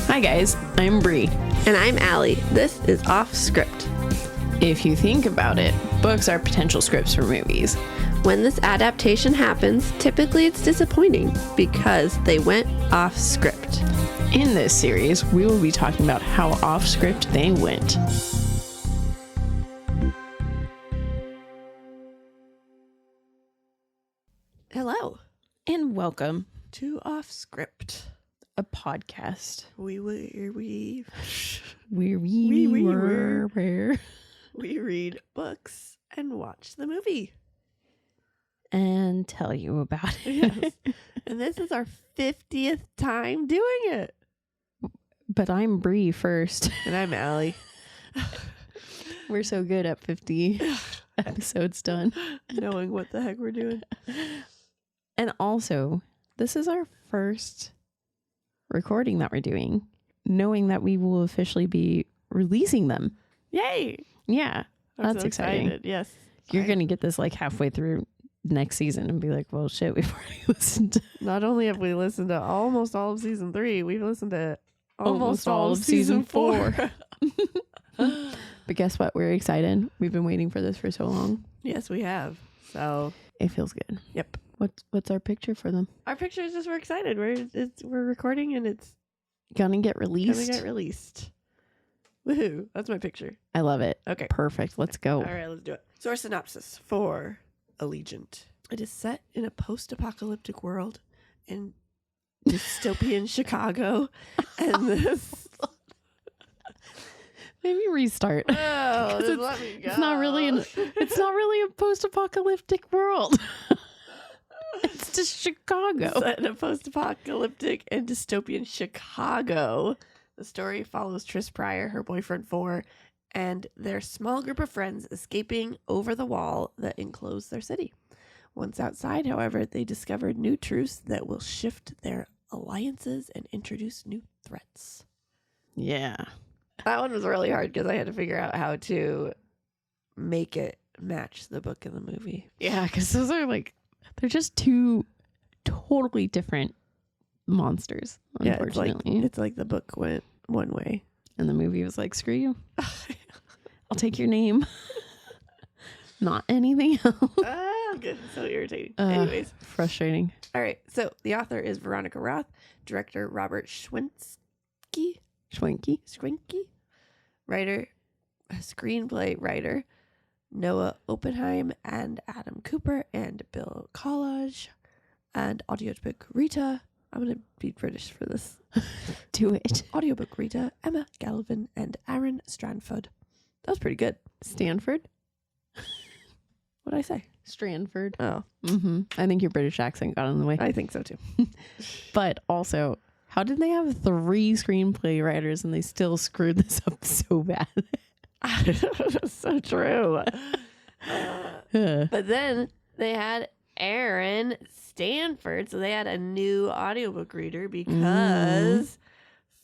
Hi guys, I'm Bree. And I'm Allie. This is Offscript. If you think about it, books are potential scripts for movies. When this adaptation happens, typically it's disappointing because they went off script. In this series, we will be talking about how off script they went. Hello And welcome to Offscript. a podcast We read books and watch the movie. and tell you about it. Yes. And this is our 50th time doing it. But I'm Bree first. And I'm Allie. We're so good at 50 episodes done. Knowing what the heck we're doing. And also, this is our first recording that we're doing, knowing that we will officially be releasing them. Yay! Yeah, I'm that's so exciting. excited. Yes. You're going to get this like halfway through next season and be like, well, shit, we've already listened to Not only have we listened to almost all of season 3, we've listened to almost all of season 4. But guess what? We're excited. We've been waiting for this for so long. Yes, we have. So, It feels good. yep. What's our picture for them? Our picture is just we're excited. We're recording and it's Gonna get gonna released. get released. Woohoo! That's my picture. I love it. Okay. Perfect. Let's go. All right, let's do it. Source synopsis for Allegiant. It is set in a post-apocalyptic world in dystopian Chicago, and this. Maybe restart. Oh, 'Cause just let me go. It's not really a post-apocalyptic world. It's just Chicago. Set in a post-apocalyptic and dystopian Chicago. The story follows Trish Pryor, her boyfriend 4, and their small group of friends escaping over the wall that enclosed their city. Once outside, however, they discovered new truths that will shift their alliances and introduce new threats. Yeah. That one was really hard because I had to figure out how to make it match the book and the movie. Yeah, because those are they're just two totally different monsters, unfortunately. It's like the book went one way. And the movie was like, screw you. I'll take your name. Not anything else. Good. So irritating. Anyways. Frustrating. All right. So the author is Veronica Roth, director Robert Schwinky, writer, screenplay writer Noah Oppenheim and Adam Cooper and Bill Collage, and audiobook Rita. I'm going to be British for this. Do it. Audiobook Rita, Emma Galvin, and Aaron Stranford. That was pretty good. Stanford? What did I say? Stranford. Oh, I think your British accent got in the way. I think so too. But also, how did they have 3 screenplay writers and they still screwed this up so bad? So true. But then they had Aaron Stanford, so they had a new audiobook reader because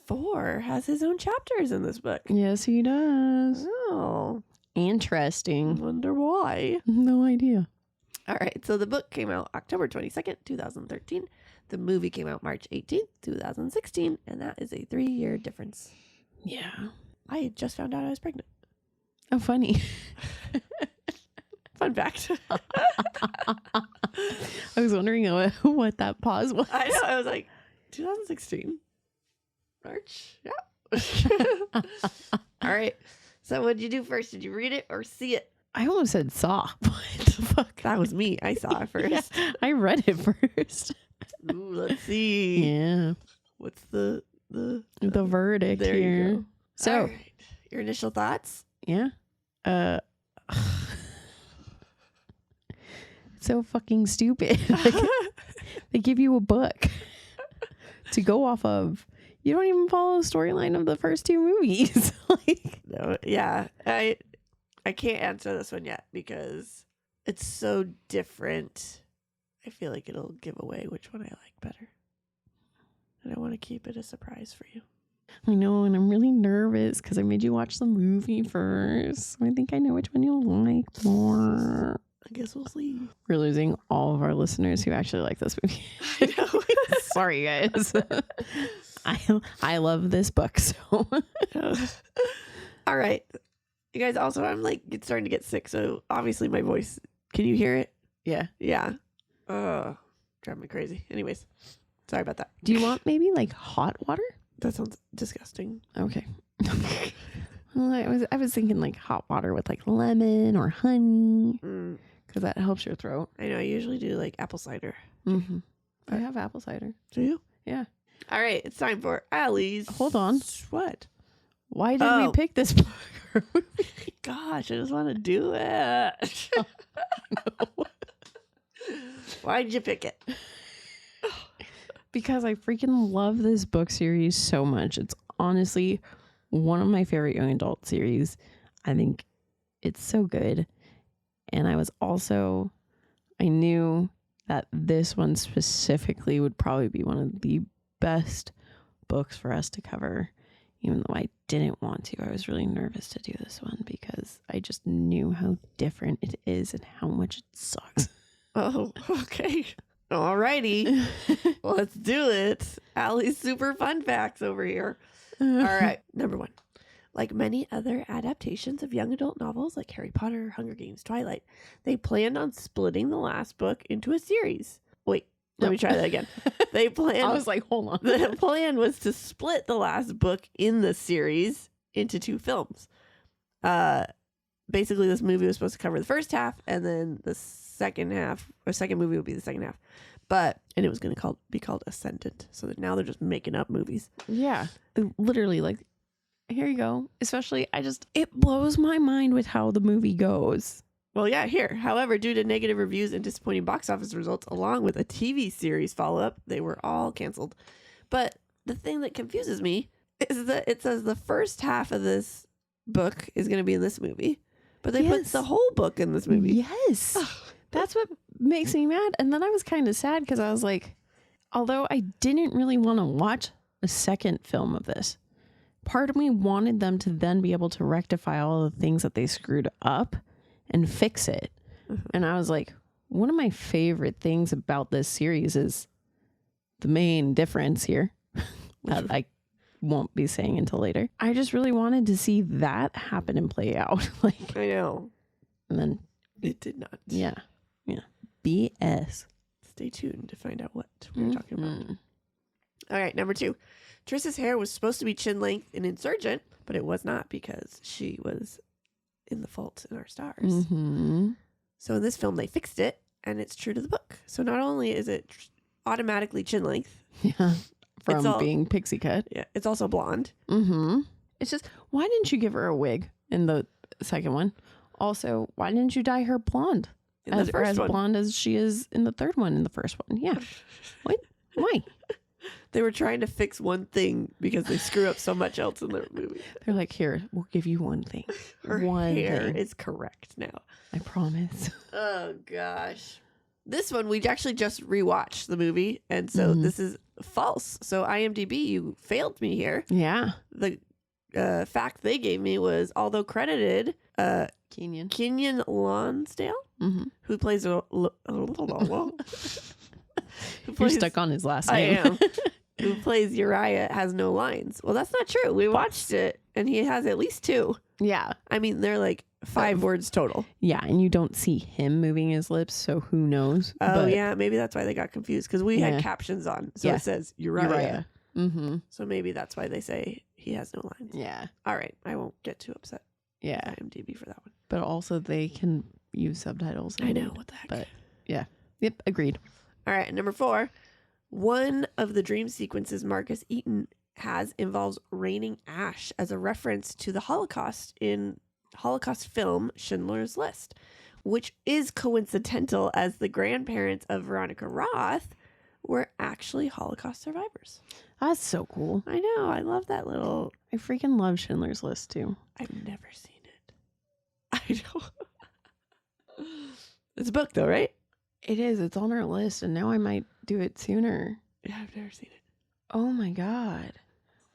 4 has his own chapters in this book. Yes, he does. Oh, Interesting. wonder why. No idea. All right, so the book came out October 22nd, 2013. The movie came out March 18th, 2016, and that is a 3-year difference. Yeah. I had just found out I was pregnant. Oh, funny. Fun fact. I was wondering what that pause was. I know. I was like, 2016? March? Yeah. All right. So what did you do first? Did you read it or see it? I almost said saw. What the fuck? That was me. I saw it first. Yeah, I read it first. Ooh, let's see. Yeah. What's the verdict there here. you go. So, All right. Your initial thoughts? yeah. So fucking stupid. They give you a book to go off of. You don't even follow the storyline of the first 2 movies. No, yeah. I can't answer this one yet because it's so different. I feel like it'll give away which one I like better. And I want to keep it a surprise for you. I know, and I'm really nervous because I made you watch the movie first. I think I know which one you'll like more. I guess we'll see. We're losing all of our listeners who actually like this movie. I know. Sorry, guys. I love this book. So All right. You guys, also, I'm like starting to get sick. So obviously my voice, can you hear it? yeah. Yeah. Drive me crazy. Anyways, sorry about that. Do you want maybe like hot water? That sounds disgusting. Okay. Well, I was thinking like hot water with like lemon or honey because that helps your throat. I know. I usually do like apple cider. Mm-hmm. I have apple cider. Do you? Yeah. All right. It's time for Allie's. Hold on. What? Why did we pick this book? Gosh, I just want to do it. No. Why'd you pick it? Because I freaking love this book series so much. It's honestly one of my favorite young adult series. I think it's so good. And I knew that this one specifically would probably be one of the best books for us to cover. Even though I didn't want to, I was really nervous to do this one because I just knew how different it is and how much it sucks. Oh, okay. Alrighty. Let's do it. Allie's super fun facts over here. All right. Number 1. Like many other adaptations of young adult novels like Harry Potter, Hunger Games, Twilight, they planned on splitting the last book into a series. Wait, let me try that again. They planned. I was like, hold on. The plan was to split the last book in the series into 2 films. Basically, this movie was supposed to cover the first half, and then the second movie would be the second half. And it was going to be called Ascendant. So that now they're just making up movies. Yeah. Literally, like, here you go. Especially, it blows my mind with how the movie goes. Well, yeah, here. However, due to negative reviews and disappointing box office results, along with a TV series follow-up, they were all canceled. But the thing that confuses me is that it says the first half of this book is going to be in this movie, but they put the whole book in this movie. Yes. That's what makes me mad. And then I was kind of sad because I was like, although I didn't really want to watch a second film of this, part of me wanted them to then be able to rectify all the things that they screwed up and fix it. Mm-hmm. And I was like, one of my favorite things about this series is the main difference here that I won't be saying until later. I just really wanted to see that happen and play out. Like, I know. And then it did not. Yeah. Yeah. BS. Stay tuned to find out what we're talking about. All right. Number 2. Triss's hair was supposed to be chin length in Insurgent, but it was not because she was in The Fault in Our Stars. Mm-hmm. So in this film, they fixed it, and it's true to the book. So not only is it automatically chin length. Yeah. From being pixie cut. Yeah. It's also blonde. Mm-hmm. It's just, why didn't you give her a wig in the second one? Also, why didn't you dye her blonde? As blonde as she is in the third one in the first one. Yeah. What? Why? They were trying to fix one thing because they screw up so much else in the movie. They're like, here, we'll give you one thing. Her hair is correct now. I promise. Oh, gosh. This one, we actually just rewatched the movie. And so this is false. So IMDb, you failed me here. Yeah. The fact they gave me was, although credited, Kenyon Lonsdale, who plays You're stuck on his last name. I am. Who plays Uriah has no lines. Well, that's not true. We watched it, and he has at least 2. Yeah. I mean, they're like 5 words total. Yeah, and you don't see him moving his lips, so who knows? Oh, yeah. Maybe that's why they got confused, because we had captions on. So it says Uriah. Mm-hmm. So maybe that's why they say he has no lines. Yeah. All right. I won't get too upset. Yeah. IMDb for that one. But also, they can use subtitles. I know. What the heck? But yeah. Yep. Agreed. All right. Number 4. One of the dream sequences Marcus Eaton has involves raining ash as a reference to the Holocaust in Holocaust film Schindler's List, which is coincidental as the grandparents of Veronica Roth were actually Holocaust survivors. That's so cool. I know. I love that little... I freaking love Schindler's List, too. I've never seen it. I know. It's a book, though, right? It is. It's on our list, and now I might do it sooner. Yeah, I've never seen it. Oh, my God.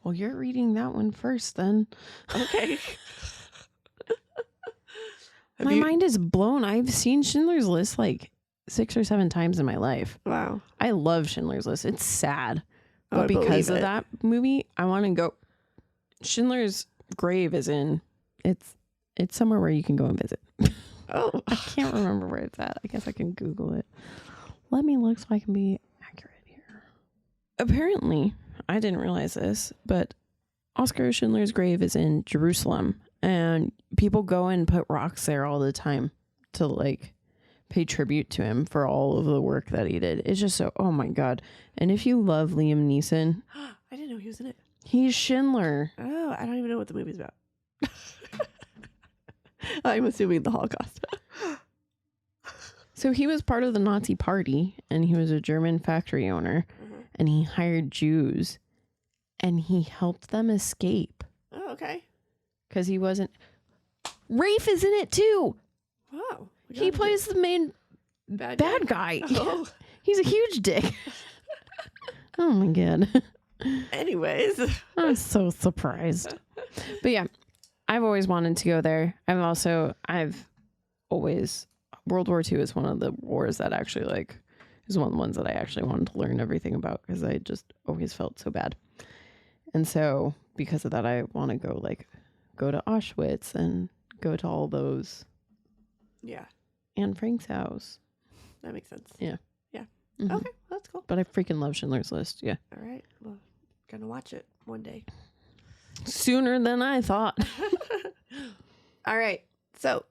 Well, you're reading that one first, then. Okay. My mind is blown. I've seen Schindler's List like 6 or 7 times in my life. Wow. I love Schindler's List. It's sad. But I because believe of it. that movie, I want to go. Schindler's Grave is in. It's somewhere where you can go and visit. Oh, I can't remember where it's at. I guess I can Google it. Let me look so I can be accurate here. Apparently, I didn't realize this, but Oscar Schindler's Grave is in Jerusalem, and people go and put rocks there all the time to like pay tribute to him for all of the work that he did. It's just so, oh my God. And if you love Liam Neeson, I didn't know he was in it. he's Schindler. Oh, I don't even know what the movie's about. I'm assuming the Holocaust. So he was part of the Nazi party, and he was a German factory owner, and he hired Jews, and he helped them escape Oh, okay. because he wasn't. Rafe is in it too. Wow. He plays the main bad guy. Oh. He's a huge dick. Oh my God. Anyways. I'm so surprised. But yeah, I've always wanted to go there. I've always, World War II is one of the wars that actually like is one of the ones that I actually wanted to learn everything about because I just always felt so bad. And so because of that, I want to go to Auschwitz and go to all those. Yeah. Anne Frank's house. That makes sense. Yeah. Yeah. Mm-hmm. Okay. That's cool. But I freaking love Schindler's List. Yeah. All right. Well, gonna watch it one day. Sooner than I thought. All right. So,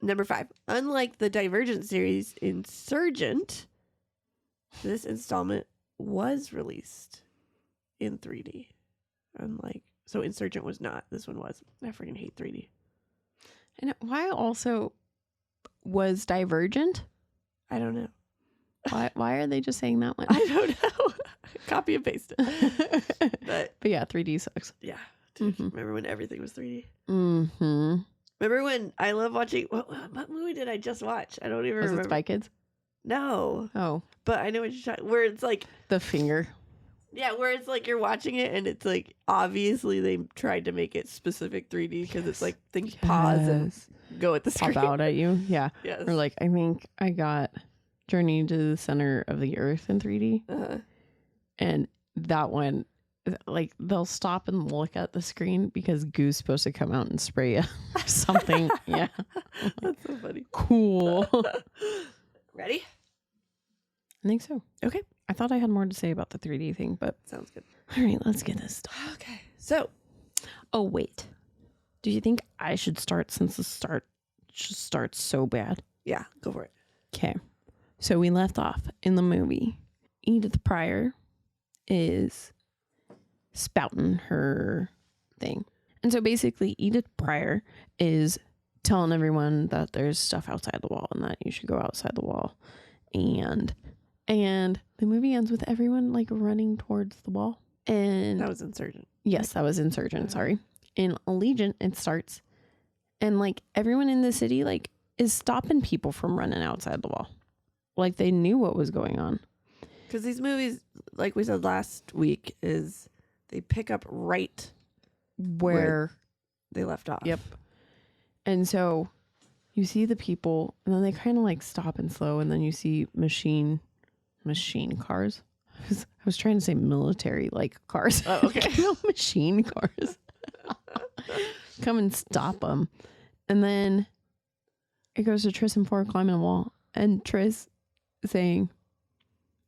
number 5. Unlike the Divergent series, Insurgent, this installment was released in 3D. So Insurgent was not. This one was. I freaking hate 3D. And why also was Divergent? I don't know. Why are they just saying that one? I don't know. Copy and paste it. But yeah, 3D sucks. yeah. Dude, remember when everything was 3D? Mm-hmm. Remember when I love watching... What movie did I just watch? I don't even Was remember. it Spy Kids? No. Oh. But I know what you're talking... Where it's like... The finger. Yeah, where it's like you're watching it and it's like obviously they tried to make it specific 3D because it's like things pause and go at the screen. Pop out at you. Yeah. Yes. Or like, I think I got Journey to the Center of the Earth in 3D. Uh-huh. And that one, like, they'll stop and look at the screen because Goo's supposed to come out and spray you or something. Yeah. That's so funny. Cool. Ready? I think so. Okay. I thought I had more to say about the 3D thing, but Sounds good. all right, let's get this started. Okay. So, Oh, wait. Do you think I should start since the start just starts so bad? yeah, go for it. Okay. So we left off in the movie. Edith Pryor is spouting her thing. And so basically Edith Pryor is telling everyone that there's stuff outside the wall and that you should go outside the wall. And the movie ends with everyone like running towards the wall. And That was Insurgent. yes, that was Insurgent, sorry. In Allegiant it starts and like everyone in the city like is stopping people from running outside the wall. Like they knew what was going on. Because these movies, like we said last week, is they pick up right Where they left off. yep. And so you see the people and then they kind of like stop and slow and then you see machine cars. I was trying to say military like cars. Oh, okay. No, machine cars. Come and stop them. And then it goes to Tris and Four climbing a wall. And Tris saying,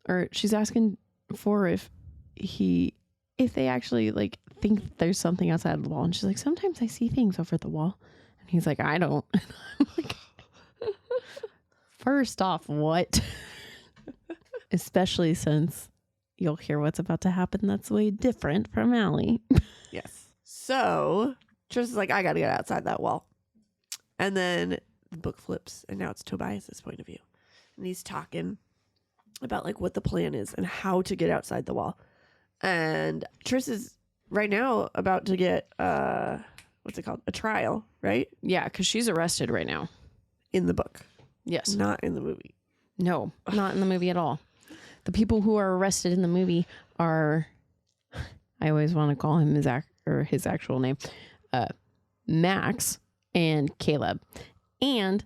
or she's asking Four if they actually like think there's something outside of the wall. And she's like, sometimes I see things over the wall. And he's like, I don't. And I'm like, first off, what? Especially since you'll hear what's about to happen that's way different from Allie. Yes. So Tris is like, I got to get outside that wall. And then the book flips and now it's Tobias's point of view. And he's talking about like what the plan is and how to get outside the wall. And Tris is right now about to get, what's it called? A trial, right? Yeah, because she's arrested right now. In the book. Yes. Not in the movie. No, not in the movie at all. The people who are arrested in the movie are, I always want to call him his actual name, Max and Caleb. And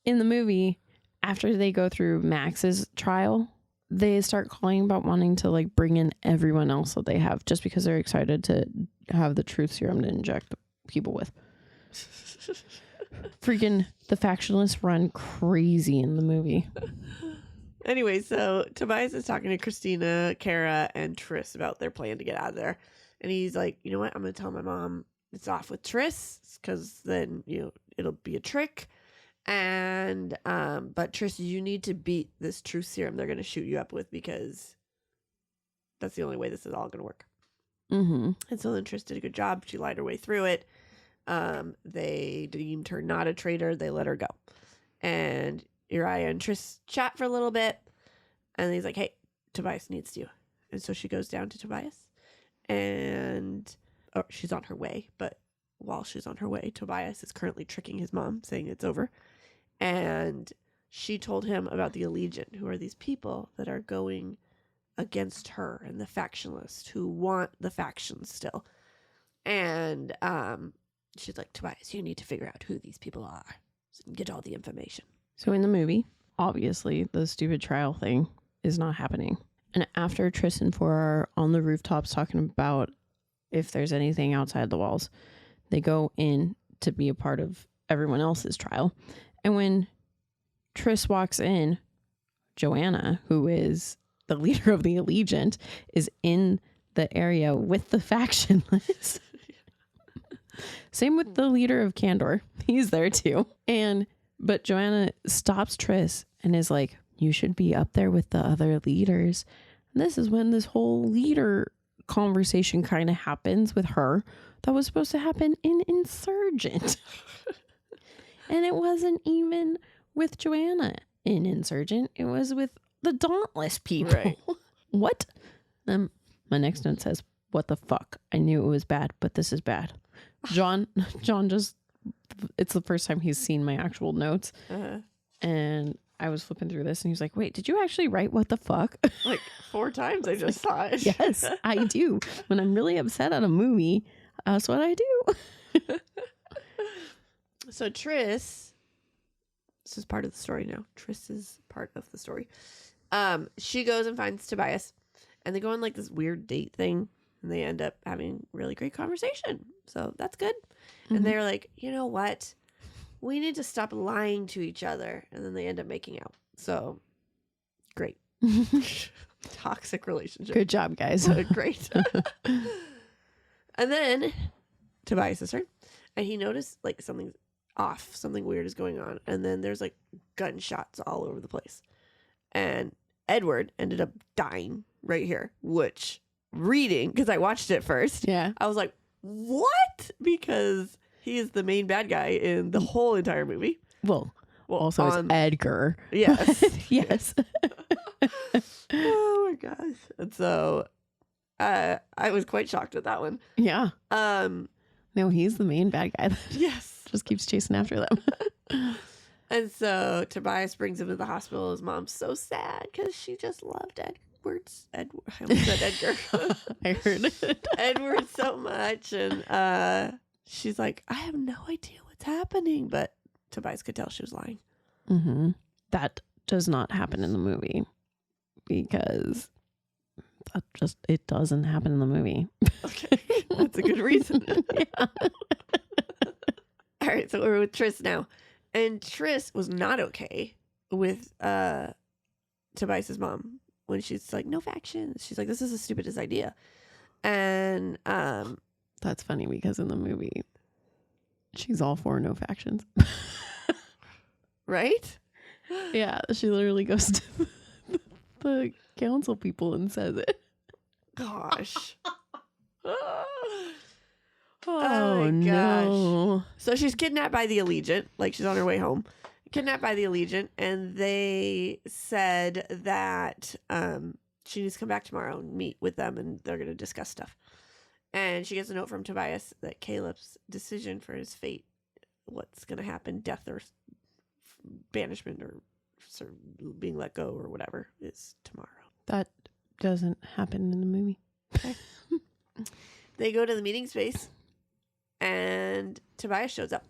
in the movie, after they go through Max's trial, they start calling about wanting to like bring in everyone else that they have just because they're excited to have the truth serum to inject people with. Freaking the factionalists run crazy in the movie. Anyway, so Tobias is talking to Christina, Kara, and Triss about their plan to get out of there. And he's like, you know what? I'm going to tell my mom it's off with Triss because then, it'll be a trick. And, but Triss, you need to beat this truth serum they're going to shoot you up with because that's the only way this is all going to work. Mm-hmm. And so then Triss did a good job. She lied her way through it. They deemed her not a traitor. They let her go. And Uriah and Triss chat for a little bit. And he's like, hey, Tobias needs you. And so she goes down to Tobias. And she's on her way. But while she's on her way, Tobias is currently tricking his mom, saying it's over. And she told him about the Allegiant, who are these people that are going against her and the factionalists who want the factions still. And she's like, Tobias, you need to figure out who these people are and get all the information. So in the movie, obviously, the stupid trial thing is not happening. And after Triss and Four are on the rooftops talking about if there's anything outside the walls, they go in to be a part of everyone else's trial. And when Triss walks in, Joanna, who is the leader of the Allegiant, is in the area with the factionless. Same with the leader of Candor. He's there too. But Joanna stops Triss and is like, you should be up there with the other leaders. And this is when this whole leader conversation kind of happens with her that was supposed to happen in Insurgent. And it wasn't even with Joanna in Insurgent. It was with the Dauntless people. Right. What? My next note says, what the fuck? I knew it was bad, but this is bad. John just, it's the first time he's seen my actual notes. Uh-huh. And I was flipping through this and he was like, wait, did you actually write what the fuck? Like 4 times I just saw it. Yes, I do. When I'm really upset at a movie, that's what I do. So Triss, this is part of the story now. Triss is part of the story. She goes and finds Tobias and they go on like this weird date thing and they end up having really great conversation. So that's good. Mm-hmm. And they're like, you know what? We need to stop lying to each other. And then they end up making out. So great. Toxic relationship. Good job, guys. Great. And then Tobias is turn and he noticed like something's off. Something weird is going on. And then there's like gunshots all over the place. And Edward ended up dying right here, which reading, because I watched it first. Yeah. I was like, what? Because he is the main bad guy in the whole entire movie. Well also it's Edgar. Yes. Yes. Oh my gosh. And so I was quite shocked at that one. Yeah. No, he's the main bad guy that Yes. just keeps chasing after them. And so Tobias brings him to the hospital. His mom's so sad because she just loved Edward's. I almost said Edgar. I heard it. Edward so much. And she's like, I have no idea what's happening. But Tobias could tell she was lying. Mm-hmm. That does not happen in the movie because it doesn't happen in the movie. Okay. That's a good reason. Yeah. All right. So we're with Triss now. And Triss was not okay with Tobias's mom when she's like, no factions. She's like, this is the stupidest idea. And that's funny because in the movie, she's all for no factions. Right? Yeah, she literally goes to the council people and says it. Gosh. Oh my no. So she's kidnapped by the Allegiant, like she's on her way home. Kidnapped by the Allegiant, and they said that she needs to come back tomorrow and meet with them, and they're going to discuss stuff. And she gets a note from Tobias that Caleb's decision for his fate, what's going to happen, death or banishment or sort of being let go or whatever, is tomorrow. That doesn't happen in the movie. Okay. They go to the meeting space. And Tobias shows up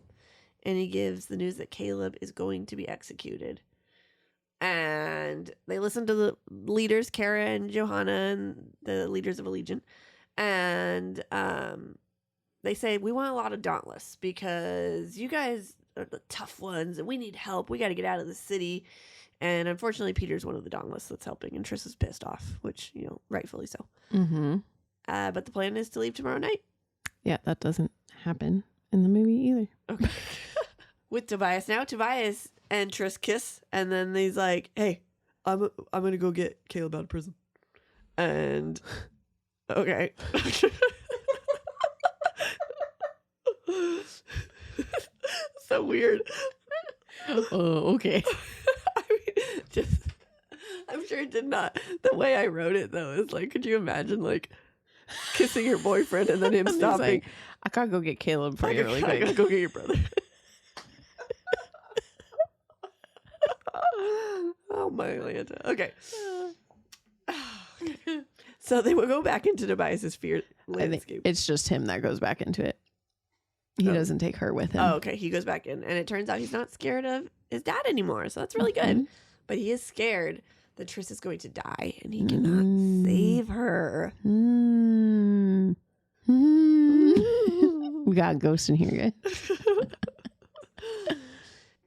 and he gives the news that Caleb is going to be executed. And And they listen to the leaders, Kara and Johanna, and the leaders of Allegiant. And they say, we want a lot of Dauntless because you guys are the tough ones and we need help. We got to get out of the city. And unfortunately, Peter's one of the Dauntless that's helping. And Triss is pissed off, which, rightfully so. Mm-hmm. But the plan is to leave tomorrow night. Yeah, that doesn't happen in the movie either. Okay. With Tobias now. Tobias and Triss kiss. And then he's like, hey, I'm going to go get Caleb out of prison. And... okay. So weird. Oh, okay. I mean, I'm sure it did not. The way I wrote it, though, is like, could you imagine, like, kissing your boyfriend and then him And he's stopping? like, I gotta go get Caleb for you really quick. I gotta go get your brother. Oh, my Atlanta. Okay. So they will go back into Tobias's fear I think landscape. it's just him that goes back into it. He doesn't take her with him. Oh, okay. He goes back in, and it turns out he's not scared of his dad anymore. So that's really good. But he is scared that Triss is going to die, and he cannot save her. We got a ghost in here, guys.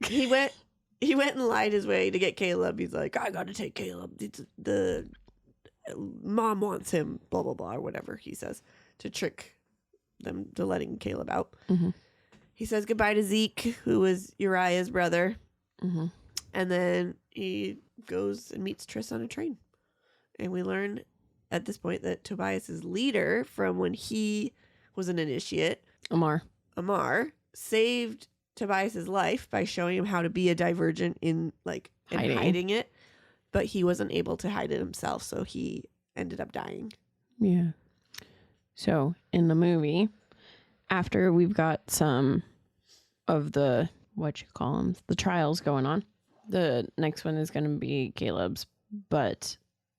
He went and lied his way to get Caleb. He's like, I got to take Caleb. The mom wants him, blah, blah, blah, or whatever he says, to trick them to letting Caleb out. Mm-hmm. He says goodbye to Zeke, who was Uriah's brother. Mm-hmm. And then he goes and meets Triss on a train. And we learn at this point that Tobias's leader from when he was an initiate, Amar, saved Tobias's life by showing him how to be a divergent in hiding it. But he wasn't able to hide it himself, so he ended up dying. Yeah. So in the movie, after we've got some of the the trials going on, the next one is going to be Caleb's. But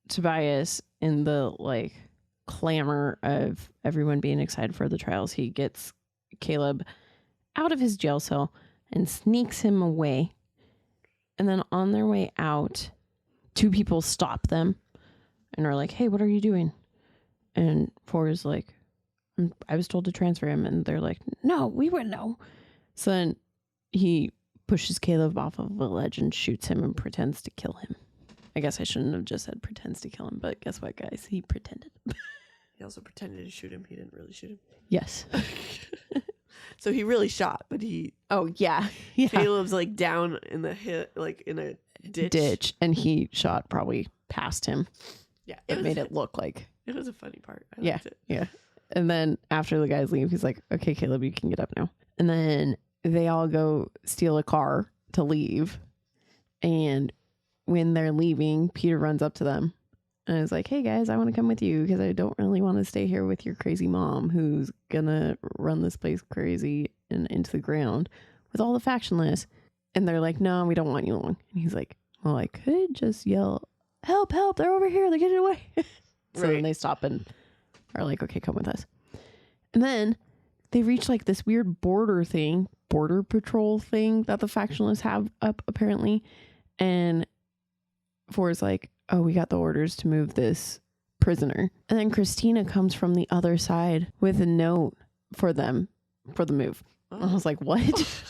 Tobias, in the clamor of everyone being excited for the trials, he gets Caleb out of his jail cell and sneaks him away. And then on their way out, two people stop them and are like, hey, what are you doing? And Forrest is like, I was told to transfer him. And they're like, no, we wouldn't know. So then he pushes Caleb off of a ledge and shoots him and pretends to kill him. I guess I shouldn't have just said pretends to kill him, but guess what, guys? He pretended. He also pretended to shoot him. He didn't really shoot him. Yes. So he really shot, but he... Oh, yeah. Caleb's down in the hit, in a ditch. And he shot probably past him. Yeah. It made it look like... It was a funny part. I yeah, liked it. Yeah. And then after the guys leave, he's like, okay, Caleb, you can get up now. And then they all go steal a car to leave. And when they're leaving, Peter runs up to them and is like, hey guys, I want to come with you because I don't really want to stay here with your crazy mom who's gonna run this place crazy and into the ground with all the factionless. And they're like, no, we don't want you along. And he's like, well, I could just yell, help, help, they're over here, they're getting away. So then they stop and are like, okay, come with us. And then they reach this weird border patrol thing that the factionalists have up apparently. And Ford's like, oh, we got the orders to move this prisoner. And then Christina comes from the other side with a note for them for the move. Oh. I was like, what?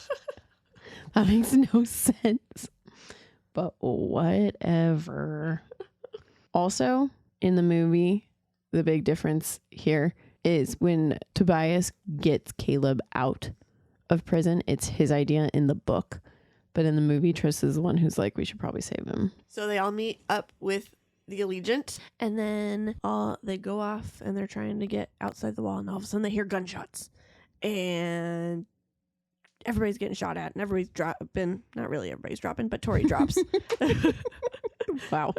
That makes no sense. But whatever. Also, in the movie, the big difference here is when Tobias gets Caleb out of prison, it's his idea in the book. But in the movie, Triss is the one who's like, we should probably save him. So they all meet up with the Allegiant, and then they go off, and they're trying to get outside the wall, and all of a sudden they hear gunshots. And everybody's getting shot at, and everybody's dropping. Not really everybody's dropping, but Tori drops. Wow.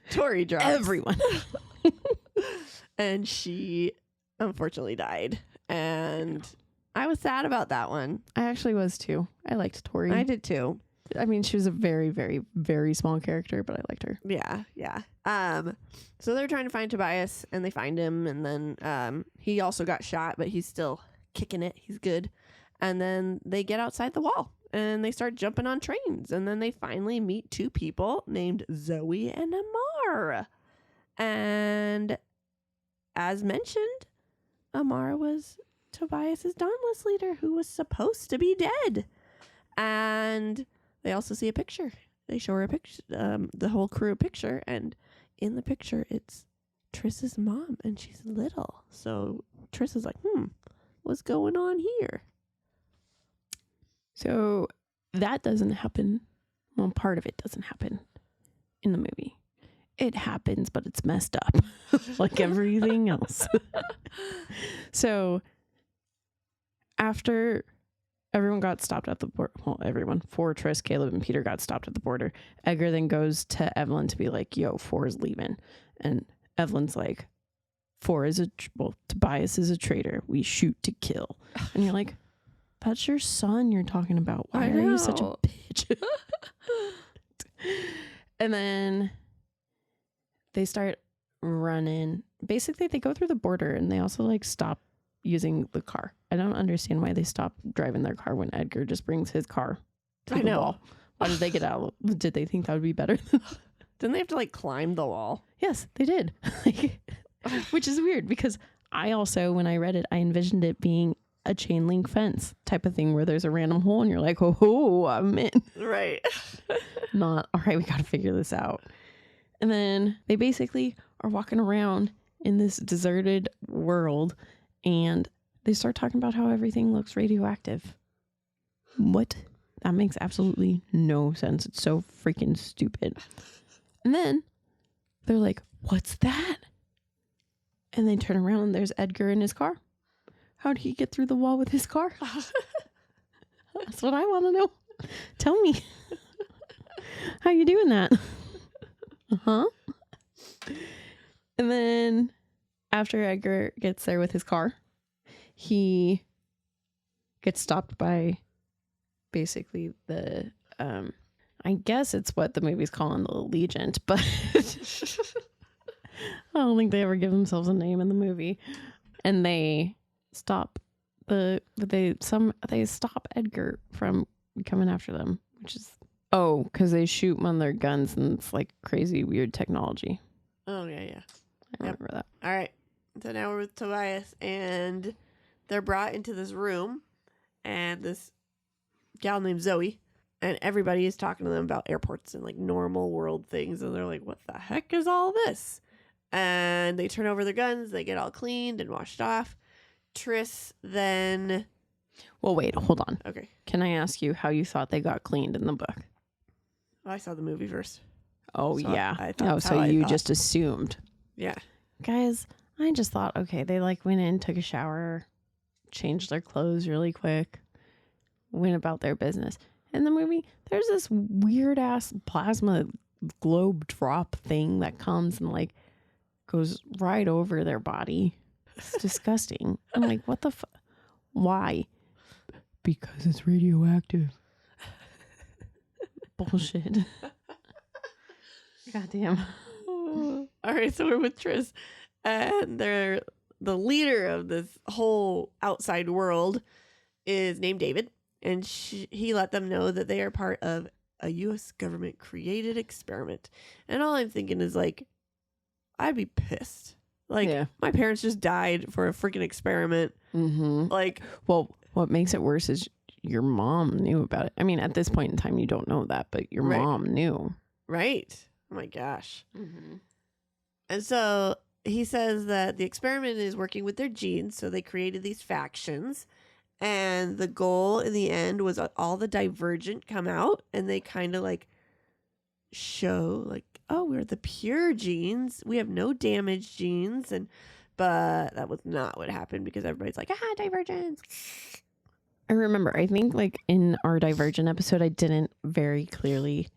Tori drops. Everyone. And she unfortunately died. And I was sad about that one. I actually was too. I liked Tori. I did too. I mean, she was a very, very, very small character, but I liked her. Yeah. So they're trying to find Tobias, and they find him, and then he also got shot, but he's still kicking it. He's good. And then they get outside the wall, and they start jumping on trains. And then they finally meet two people named Zoe and Amar. And as mentioned, Amar was Tobias's Dauntless leader who was supposed to be dead. And they also see a picture. They show her a picture, the whole crew a picture. And in the picture, it's Triss's mom, and she's little. So Triss is like, what's going on here? So that doesn't happen. Well, part of it doesn't happen in the movie. It happens, but it's messed up like everything else. So after everyone got stopped at the border, well, everyone, Triss, Caleb, and Peter got stopped at the border, Edgar then goes to Evelyn to be like, yo, Four's leaving. And Evelyn's like, Tobias is a traitor. We shoot to kill. And you're like, that's your son you're talking about. Why are you such a bitch? And then they start running. Basically, they go through the border and they also like stop using the car. I don't understand why they stop driving their car when Edgar just brings his car to the wall. Why did they get out? Did they think that would be better? Didn't they have to like climb the wall? Yes, they did. Which is weird because I also, when I read it, I envisioned it being a chain link fence type of thing where there's a random hole and you're like, oh, I'm in. Right. Not, all right, we got to figure this out. And then they basically are walking around in this deserted world and they start talking about how everything looks radioactive. What? That makes absolutely no sense. It's so freaking stupid. And then they're like, what's that? And they turn around and there's Edgar in his car. How did he get through the wall with his car? That's what I want to know. Tell me. How you doing that? Uh-huh. And then after Edgar gets there with his car, he gets stopped by basically the, I guess it's what the movie's calling the Allegiant, but I don't think they ever give themselves a name in the movie. And they stop they stop Edgar from coming after them, which is because they shoot them on their guns and it's like crazy weird technology. Oh yeah. I remember that. All right, so now we're with Tobias and they're brought into this room and this gal named Zoe, and everybody is talking to them about airports and like normal world things, and they're like, what the heck is all this? And they turn over their guns, they get all cleaned and washed off. Triss then... Well, wait, hold on. Okay. Can I ask you how you thought they got cleaned in the book? I saw the movie first. Oh, so yeah. I thought so you just assumed. Yeah. Guys, I just thought, okay, they like went in, took a shower, changed their clothes really quick, went about their business. In the movie, there's this weird ass plasma globe drop thing that comes and like goes right over their body. It's disgusting. I'm like, what the why? Because it's radioactive. Bullshit. Goddamn. All right, so we're with Triss, and they're the leader of this whole outside world is named David, and he let them know that they are part of a U.S. government created experiment. And all I'm thinking is like, I'd be pissed. Like, my parents just died for a freaking experiment. Mm-hmm. Like, well, what makes it worse is your mom knew about it. I mean, at this point in time, you don't know that, but your mom knew. Right. Oh my gosh. Mm-hmm. And so he says that the experiment is working with their genes. So they created these factions. And the goal in the end was all the Divergent come out. And they kind of like show like, oh, we're the pure genes. We have no damaged genes. But that was not what happened because everybody's like, Divergence. I remember, I think like in our Divergent episode, I didn't very clearly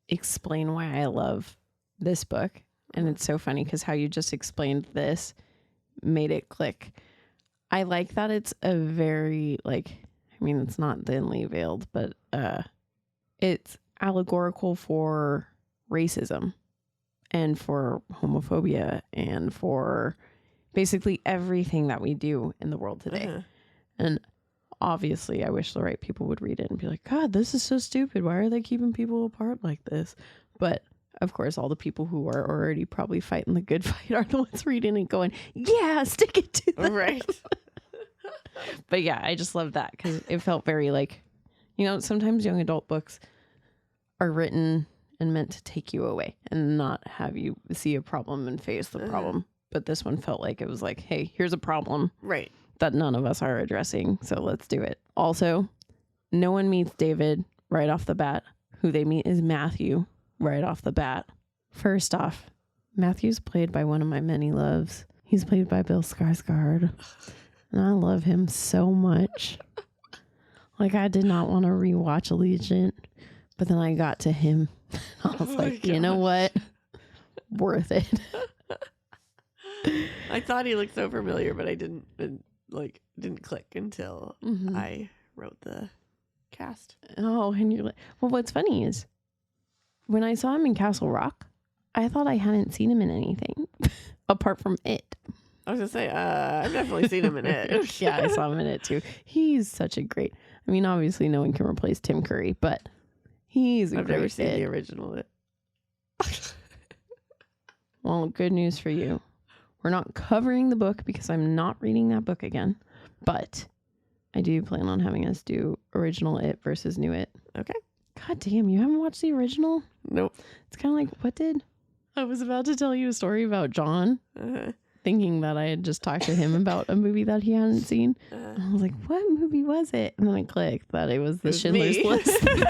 explain why I love this book. And it's so funny because how you just explained this made it click. I like that it's a very like, I mean, it's not thinly veiled, but it's allegorical for racism and for homophobia and for basically everything that we do in the world today. And obviously I wish the right people would read it and be like, God, this is so stupid. Why are they keeping people apart like this? But of course, all the people who are already probably fighting the good fight are the ones reading and going, yeah, stick it to them. Right. But yeah, I just love that because it felt very like, you know, sometimes young adult books are written and meant to take you away and not have you see a problem and face the problem. But this one felt like it was like, hey, here's a problem. Right. That none of us are addressing. So let's do it. Also, no one meets David right off the bat. Who they meet is Matthew right off the bat. First off, Matthew's played by one of my many loves. He's played by Bill Skarsgård. And I love him so much. Like, I did not want to rewatch Allegiant, but then I got to him. I was like, you know what? Worth it. I thought he looked so familiar, but I didn't click until I wrote the cast. Oh, and you're like, well, what's funny is when I saw him in Castle Rock, I thought I hadn't seen him in anything apart from it. I was gonna say, I've definitely seen him in it. Yeah, I saw him in it too. He's such a great. I mean, obviously, no one can replace Tim Curry, but he's. I've never seen the original. Well, good news for you. We're not covering the book because I'm not reading that book again, but I do plan on having us do original It versus new It. Okay. God damn, you haven't watched the original? Nope. It's kind of like, what did... I was about to tell you a story about John, thinking that I had just talked to him about a movie that he hadn't seen. And I was like, what movie was it? And then I clicked that it was the Schindler's List thing.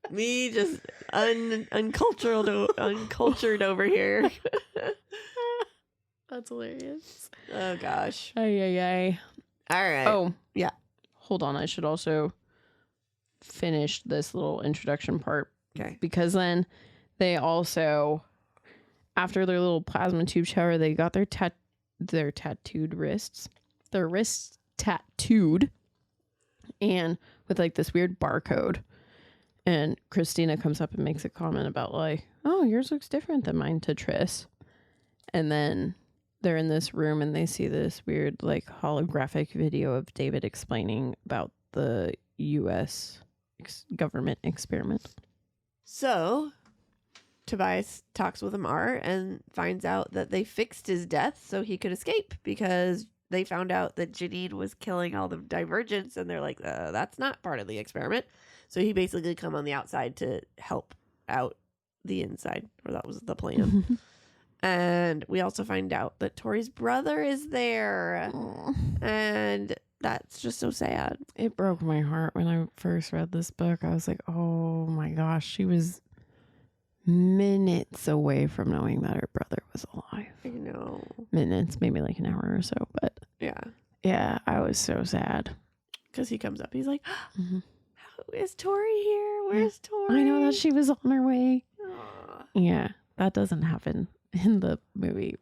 Me just uncultured over here. That's hilarious. Oh gosh. Ay. All right. Oh, yeah. Hold on. I should also finish this little introduction part. Okay. Because then they also, after their little plasma tube shower, they got their tattooed wrists. Their wrists tattooed. And with like this weird barcode. And Christina comes up and makes a comment about like, oh, yours looks different than mine to Tris. And then they're in this room and they see this weird like holographic video of David explaining about the U.S. government experiment. So Tobias talks with Amar and finds out that they fixed his death so he could escape because they found out that Janine was killing all the Divergents and they're like, that's not part of the experiment. So he basically come on the outside to help out the inside, or that was the plan. And we also find out that Tori's brother is there. And that's just so sad. It broke my heart when I first read this book. I was like, oh my gosh, she was minutes away from knowing that her brother was alive. I know. Minutes, maybe like an hour or so, but yeah, I was so sad. Because he comes up, he's like, is Tori here? Where's Tori? I know that she was on her way. Aww. Yeah, that doesn't happen in the movie.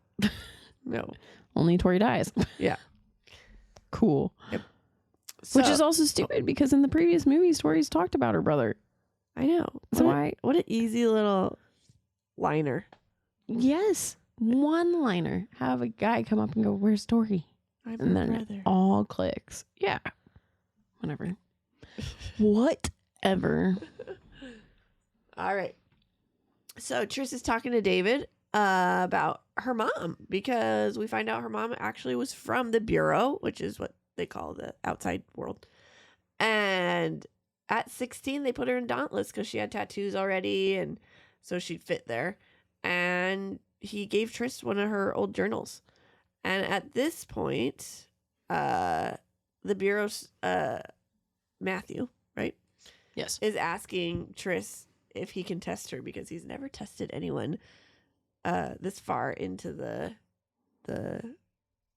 No. Only Tori dies. Yeah. Cool. Yep. So, which is also stupid because in the previous movies, Tori's talked about her brother. I know. So what an easy little liner. Yes. One liner. Have a guy come up and go, where's Tori? And then brother. It all clicks. Yeah. Whatever. Whatever. All right. So Tris is talking to David about her mom because we find out her mom actually was from the Bureau, which is what they call the outside world. And at 16, they put her in Dauntless because she had tattoos already, and so she'd fit there. And he gave Tris one of her old journals. And at this point, the Bureau's Matthew, right? Yes. Is asking Tris if he can test her because he's never tested anyone this far into the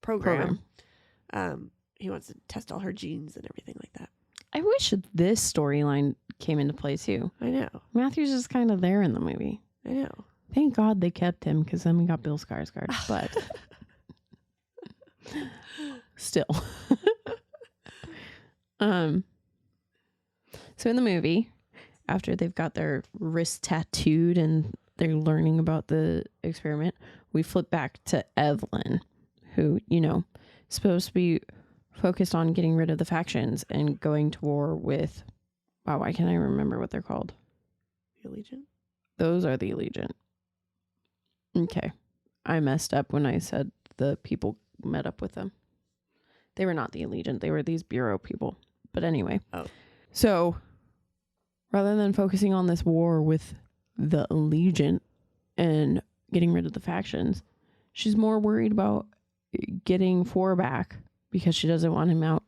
program. He wants to test all her genes and everything like that. I wish this storyline came into play too. I know. Matthew's just kind of there in the movie. I know. Thank God they kept him because then we got Bill Skarsgård. But still. So in the movie, after they've got their wrists tattooed and they're learning about the experiment, we flip back to Evelyn, who, you know, supposed to be focused on getting rid of the factions and going to war with, wow, why can't I remember what they're called? The Allegiant? Those are the Allegiant. Okay. I messed up when I said the people met up with them. They were not the Allegiant. They were these bureau people. But anyway. Oh. So rather than focusing on this war with the Allegiant and getting rid of the factions, she's more worried about getting Four back because she doesn't want him out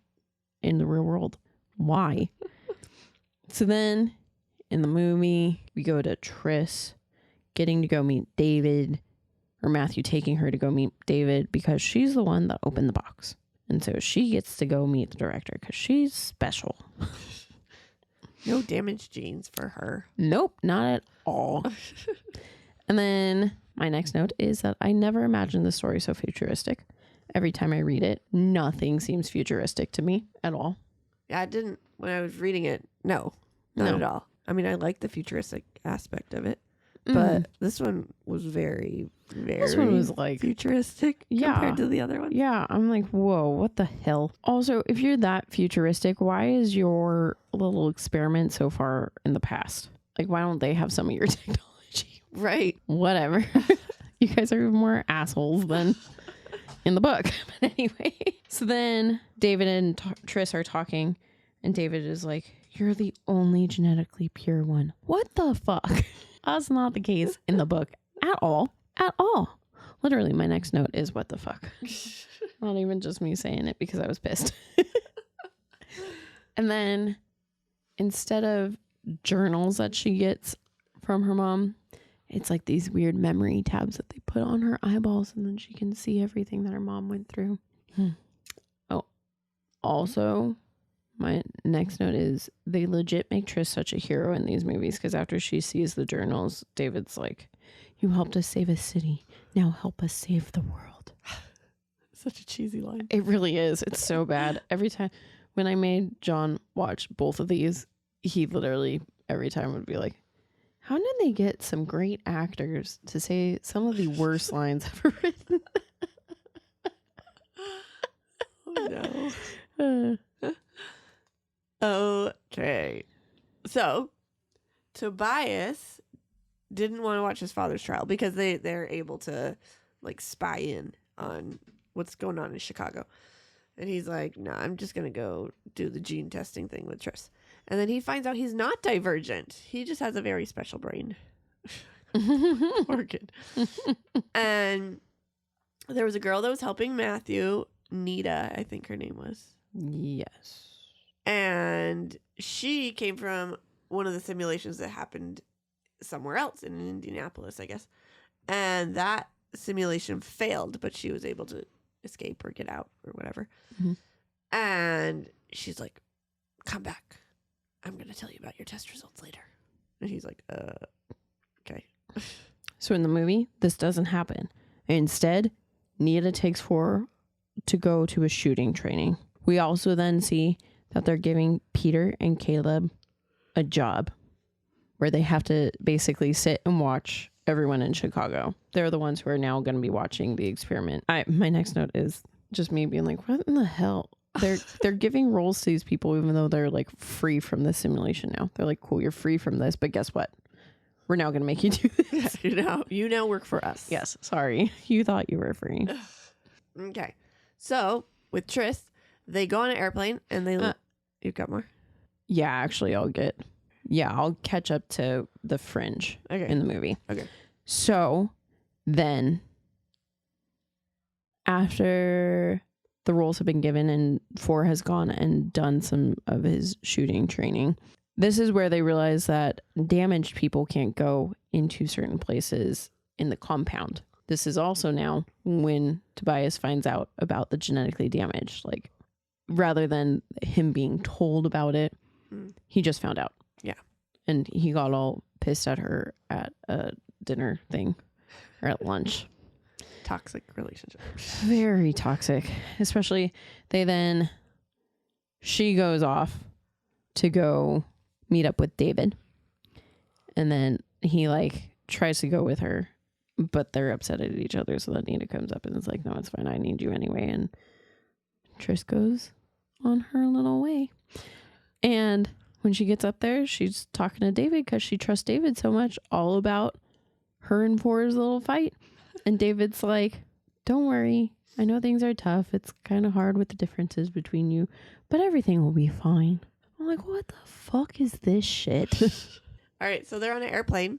in the real world. Why? So then in the movie, we go to Triss getting to go meet David, or Matthew taking her to go meet David because she's the one that opened the box. And so she gets to go meet the director because she's special. No damaged genes for her. Nope, not at all. And then my next note is that I never imagined the story so futuristic. Every time I read it, nothing seems futuristic to me at all. Yeah, I didn't, when I was reading it, not at all. I mean, I like the futuristic aspect of it, but this one was very, very this one was like futuristic compared to the other one. Yeah, I'm like, whoa, what the hell? Also, if you're that futuristic, why is your little experiment so far in the past? Like, why don't they have some of your technology? Right. Whatever. You guys are even more assholes than in the book. But anyway, so then David and Triss are talking, and David is like, you're the only genetically pure one. What the fuck? That's not the case in the book at all. At all. Literally, my next note is what the fuck. Not even just me saying it because I was pissed. And then instead of journals that she gets from her mom, it's like these weird memory tabs that they put on her eyeballs, and then she can see everything that her mom went through. Oh, also, my next note is they legit make Triss such a hero in these movies because after she sees the journals, David's like, you helped us save a city. Now help us save the world. Such a cheesy line. It really is. It's so bad. Every time when I made John watch both of these, he literally every time would be like, how did they get some great actors to say some of the worst lines ever written? Oh, no. Okay. So, Tobias didn't want to watch his father's trial because they're able to like spy in on what's going on in Chicago. And he's like, no, I'm just going to go do the gene testing thing with Triss. And then he finds out he's not divergent. He just has a very special brain. Poor kid. And there was a girl that was helping Matthew, Nita, I think her name was. Yes. And she came from one of the simulations that happened somewhere else in Indianapolis, I guess. And that simulation failed, but she was able to escape or get out or whatever. Mm-hmm. And she's like, come back. I'm going to tell you about your test results later. And he's like, okay. So in the movie, this doesn't happen. Instead, Nita takes Four to go to a shooting training. We also then see that they're giving Peter and Caleb a job where they have to basically sit and watch everyone in Chicago. They're the ones who are now going to be watching the experiment. My next note is just me being like, what in the hell? They're giving roles to these people even though they're like free from this simulation now. They're like, cool, you're free from this, but guess what? We're now going to make you do this. You now work for us. Yes, sorry. You thought you were free. Okay. So, with Triss, they go on an airplane and they... You've got more? Yeah, actually, I'll catch up to the fringe in the movie. Okay. So, then, after the roles have been given and Four has gone and done some of his shooting training, this is where they realize that damaged people can't go into certain places in the compound. This is also now when Tobias finds out about the genetically damaged. Like, rather than him being told about it, he just found out. Yeah. And he got all pissed at her at a dinner thing or at lunch. Toxic relationship. Very toxic. Especially she goes off to go meet up with David. And then he like tries to go with her but they're upset at each other. So then Nita comes up and is like, no, it's fine. I need you anyway. And Trish goes on her little way. And when she gets up there, she's talking to David because she trusts David so much, all about her and For's little fight. And David's like, don't worry. I know things are tough. It's kind of hard with the differences between you, but everything will be fine. I'm like, what the fuck is this shit? All right, so they're on an airplane,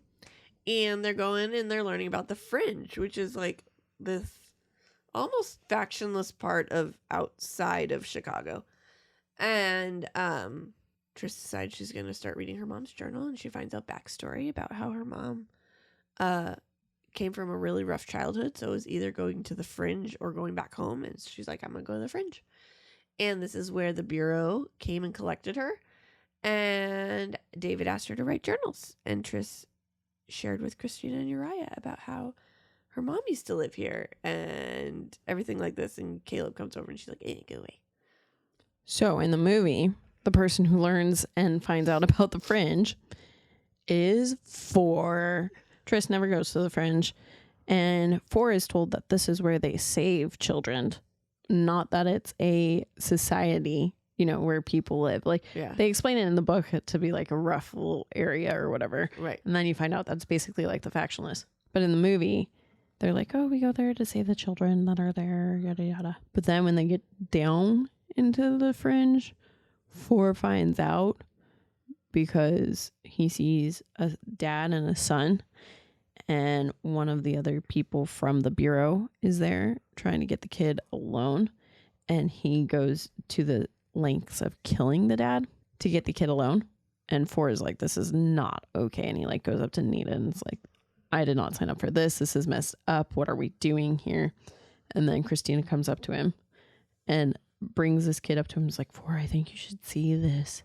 and they're going and they're learning about the Fringe, which is like this almost factionless part of outside of Chicago. And Trish decides she's going to start reading her mom's journal, and she finds out backstory about how her mom came from a really rough childhood, so was either going to the Fringe or going back home. And she's like, I'm going to go to the Fringe. And this is where the Bureau came and collected her. And David asked her to write journals. And Trish shared with Christina and Uriah about how her mom used to live here and everything like this. And Caleb comes over and she's like, go away. So in the movie, the person who learns and finds out about the Fringe is For. Trish never goes to the Fringe. And For is told that this is where they save children. Not that it's a society, where people live. Like, they explain it in the book to be like a rough little area or whatever. Right. And then you find out that's basically like the factionless. But in the movie, they're like, oh, we go there to save the children that are there, yada, yada. But then when they get down into the Fringe, For finds out because he sees a dad and a son. And one of the other people from the Bureau is there trying to get the kid alone. And he goes to the lengths of killing the dad to get the kid alone. And For is like, this is not okay. And he like goes up to Nita and it's like, I did not sign up for this. This is messed up. What are we doing here? And then Christina comes up to him and brings this kid up to him. And is like, For, I think you should see this.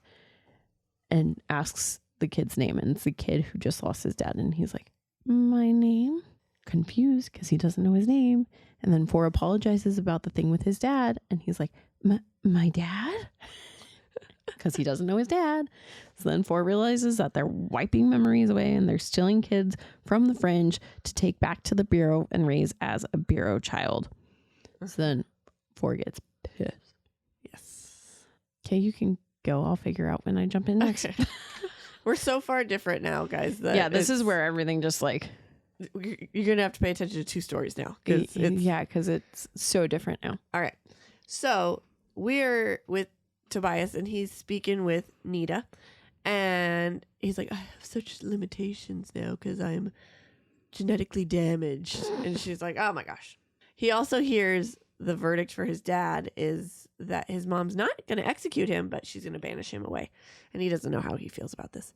And asks the kid's name. And it's the kid who just lost his dad. And he's like, my name? Confused because he doesn't know his name. And then For apologizes about the thing with his dad. And he's like, my dad? Because he doesn't know his dad. So then For realizes that they're wiping memories away and they're stealing kids from the Fringe to take back to the Bureau and raise as a Bureau child. So then For gets pissed. Yes. Okay, you can go. I'll figure out when I jump in next. Okay. We're so far different now, guys. That this is where everything just like... You're going to have to pay attention to two stories now. Because it's so different now. All right. So we're with Tobias and he's speaking with Nita. And he's like, I have such limitations now because I'm genetically damaged. And she's like, oh my gosh. He also hears the verdict for his dad is that his mom's not going to execute him, but she's going to banish him away. And he doesn't know how he feels about this.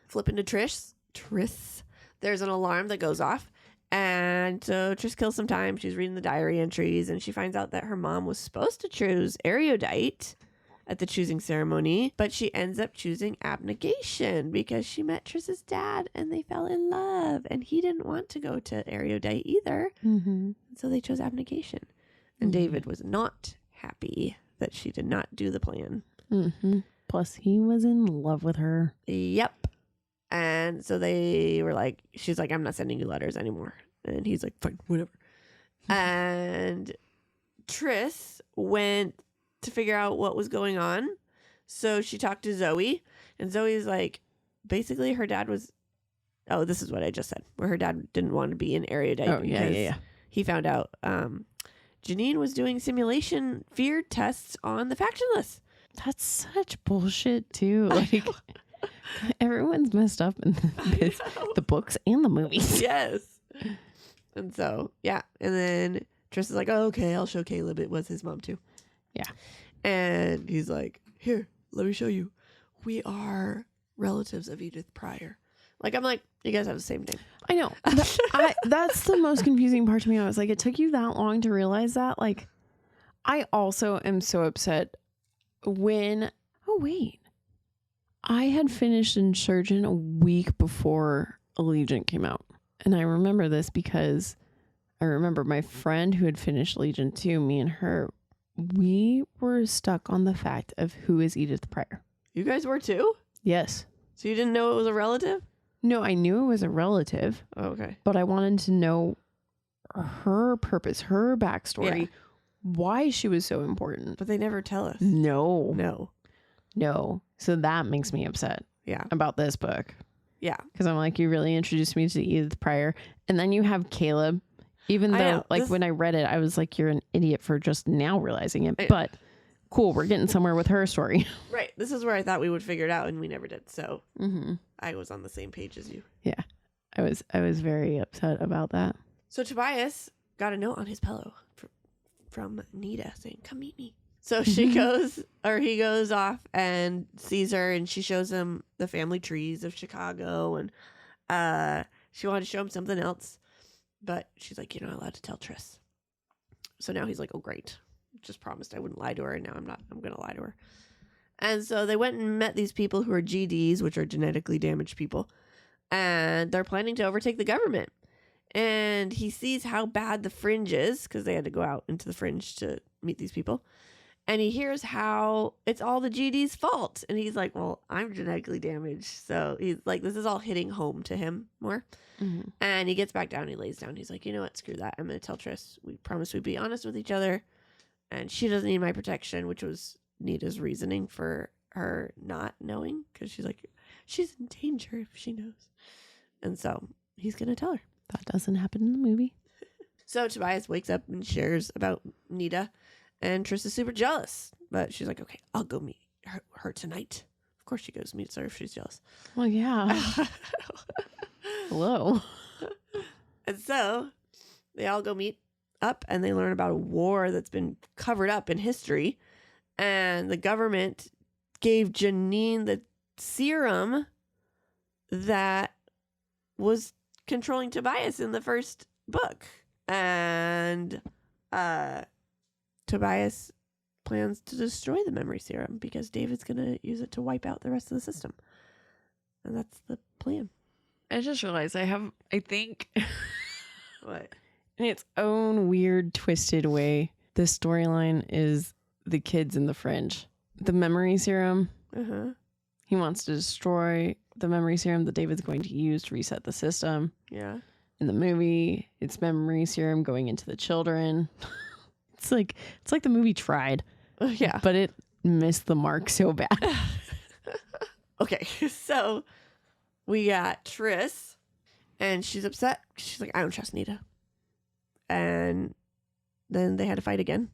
Flipping to Trish, there's an alarm that goes off. And so Trish kills some time. She's reading the diary entries and she finds out that her mom was supposed to choose erudite at the choosing ceremony, but she ends up choosing abnegation because she met Trish's dad and they fell in love. And he didn't want to go to erudite either. Mm-hmm. So they chose abnegation. And David was not happy that she did not do the plan. Mm-hmm. Plus, he was in love with her. Yep. And so they were like, she's like, I'm not sending you letters anymore. And he's like, fine, whatever. And Trish went to figure out what was going on. So she talked to Zoe. And Zoe's like, basically her dad was, oh, this is what I just said, where her dad didn't want to be in erudite. Oh, yeah. He found out Janine was doing simulation fear tests on the factionless. That's such bullshit, too. Like, everyone's messed up in the books and the movies. Yes. And so, yeah. And then Trish is like, oh, okay, I'll show Caleb it was his mom, too. Yeah. And he's like, here, let me show you. We are relatives of Edith Pryor. Like, I'm like, you guys have the same name. I know. That's the most confusing part to me. I was like, it took you that long to realize that? Like, I also am so upset when... Oh, wait. I had finished Insurgent a week before Allegiant came out. And I remember this because I remember my friend who had finished Allegiant too, me and her, we were stuck on the fact of who is Edith Pryor. You guys were too? Yes. So you didn't know it was a relative? No, I knew it was a relative. Oh, okay. But I wanted to know her purpose, her backstory, Yeah. why she was so important. But they never tell us. No. No. So that makes me upset Yeah. about this book. Yeah. Because I'm like, you really introduced me to Edith Pryor. And then you have Caleb. Even I though, know. like, This- when I read it, I was like, you're an idiot for just now realizing it. I- But cool, we're getting somewhere with her story. Right. This is where I thought we would figure it out, and we never did. So Mm-hmm. I was on the same page as you. I was very upset about that. So Tobias got a note on his pillow from Nita saying, "Come meet me." So he goes off and sees her, and she shows him the family trees of Chicago, and she wanted to show him something else, but she's like, "You're not allowed to tell Tris." So now he's like, "Oh, great. Just promised I wouldn't lie to her, and now I'm going to lie to her." And so they went and met these people who are GDs, which are genetically damaged people, and they're planning to overtake the government. And he sees how bad the fringe is, because they had to go out into the fringe to meet these people. And he hears how it's all the GD's fault. And he's like, well, I'm genetically damaged. So he's like, this is all hitting home to him more. Mm-hmm. And he gets back down. He lays down. He's like, you know what? Screw that. I'm going to tell Tris. We promised we'd be honest with each other. And she doesn't need my protection, which was Nita's reasoning for her not knowing. Because she's like, she's in danger if she knows. And so he's going to tell her. That doesn't happen in the movie. So Tobias wakes up and shares about Nita. And Tris is super jealous. But she's like, okay, I'll go meet her tonight. Of course she goes meets her if she's jealous. Well, yeah. Hello. And so they all go meet up and they learn about a war that's been covered up in history. And the government gave Janine the serum that was controlling Tobias in the first book. And Tobias plans to destroy the memory serum because David's going to use it to wipe out the rest of the system. And that's the plan. I just realized I think What? in its own weird, twisted way, the storyline is the kids in the fringe. The memory serum. Uh-huh. He wants to destroy the memory serum that David's going to use to reset the system. Yeah. In the movie, it's memory serum going into the children. It's like the movie tried, Yeah. but it missed the mark so bad. Okay, so we got Tris, and she's upset. She's like, I don't trust Nita. And then they had to fight again.